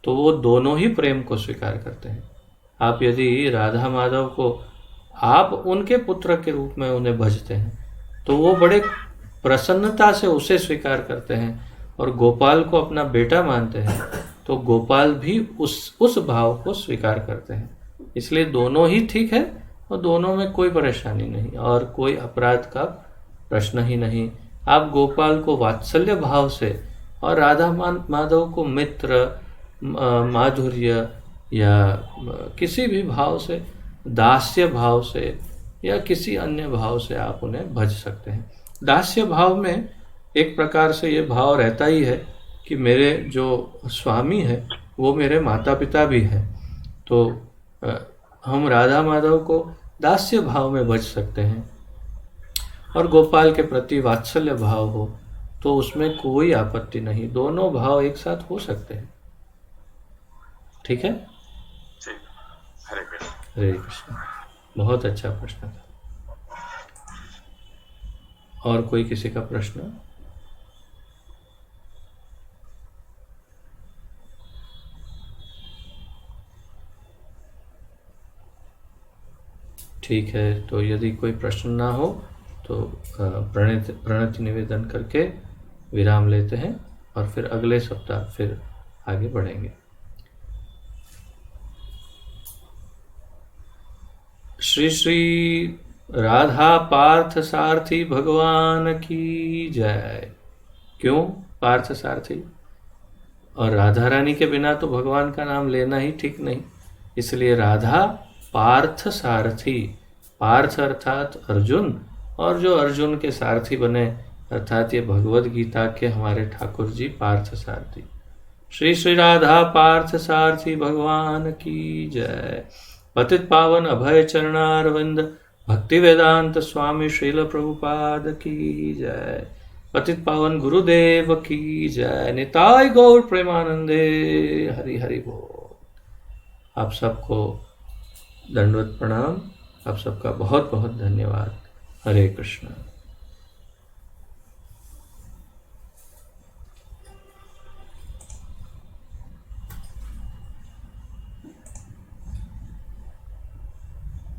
तो वो दोनों ही प्रेम को स्वीकार करते हैं। आप यदि राधा माधव को आप उनके पुत्र के रूप में उन्हें भजते हैं तो वो बड़े प्रसन्नता से उसे स्वीकार करते हैं, और गोपाल को अपना बेटा मानते हैं तो गोपाल भी उस भाव को स्वीकार करते हैं। इसलिए दोनों ही ठीक है और दोनों में कोई परेशानी नहीं और कोई अपराध का प्रश्न ही नहीं। आप गोपाल को वात्सल्य भाव से और राधा माधव को मित्र, माधुर्य या किसी भी भाव से, दास्य भाव से या किसी अन्य भाव से आप उन्हें भज सकते हैं। दास्य भाव में एक प्रकार से ये भाव रहता ही है कि मेरे जो स्वामी है वो मेरे माता पिता भी हैं, तो हम राधा माधव को दास्य भाव में भज सकते हैं। और गोपाल के प्रति वात्सल्य भाव हो तो उसमें कोई आपत्ति नहीं, दोनों भाव एक साथ हो सकते हैं। ठीक है? हरे कृष्ण। हरे कृष्ण। बहुत अच्छा प्रश्न था। और कोई किसी का प्रश्न? ठीक है, तो यदि कोई प्रश्न ना हो तो प्रणति निवेदन करके विराम लेते हैं और फिर अगले सप्ताह फिर आगे बढ़ेंगे। श्री श्री राधा पार्थ सारथी भगवान की जय। क्यों पार्थ सारथी? और राधा रानी के बिना तो भगवान का नाम लेना ही ठीक नहीं, इसलिए राधा पार्थ सारथी। पार्थ अर्थात अर्जुन, और जो अर्जुन के सारथी बने अर्थात ये भगवद गीता के हमारे ठाकुर जी पार्थ सारथी। श्री श्री राधा पार्थ सारथी भगवान की जय। पतित पावन अभय चरणारविंद भक्ति वेदांत स्वामी श्रील प्रभुपाद की जय। पतित पावन गुरुदेव की जय। निताय गौर प्रेमानंदे। हरि हरि बोल। आप सबको दंडवत प्रणाम। आप सबका बहुत बहुत धन्यवाद। हरे कृष्ण।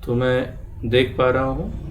तो मैं देख पा रहा हूँ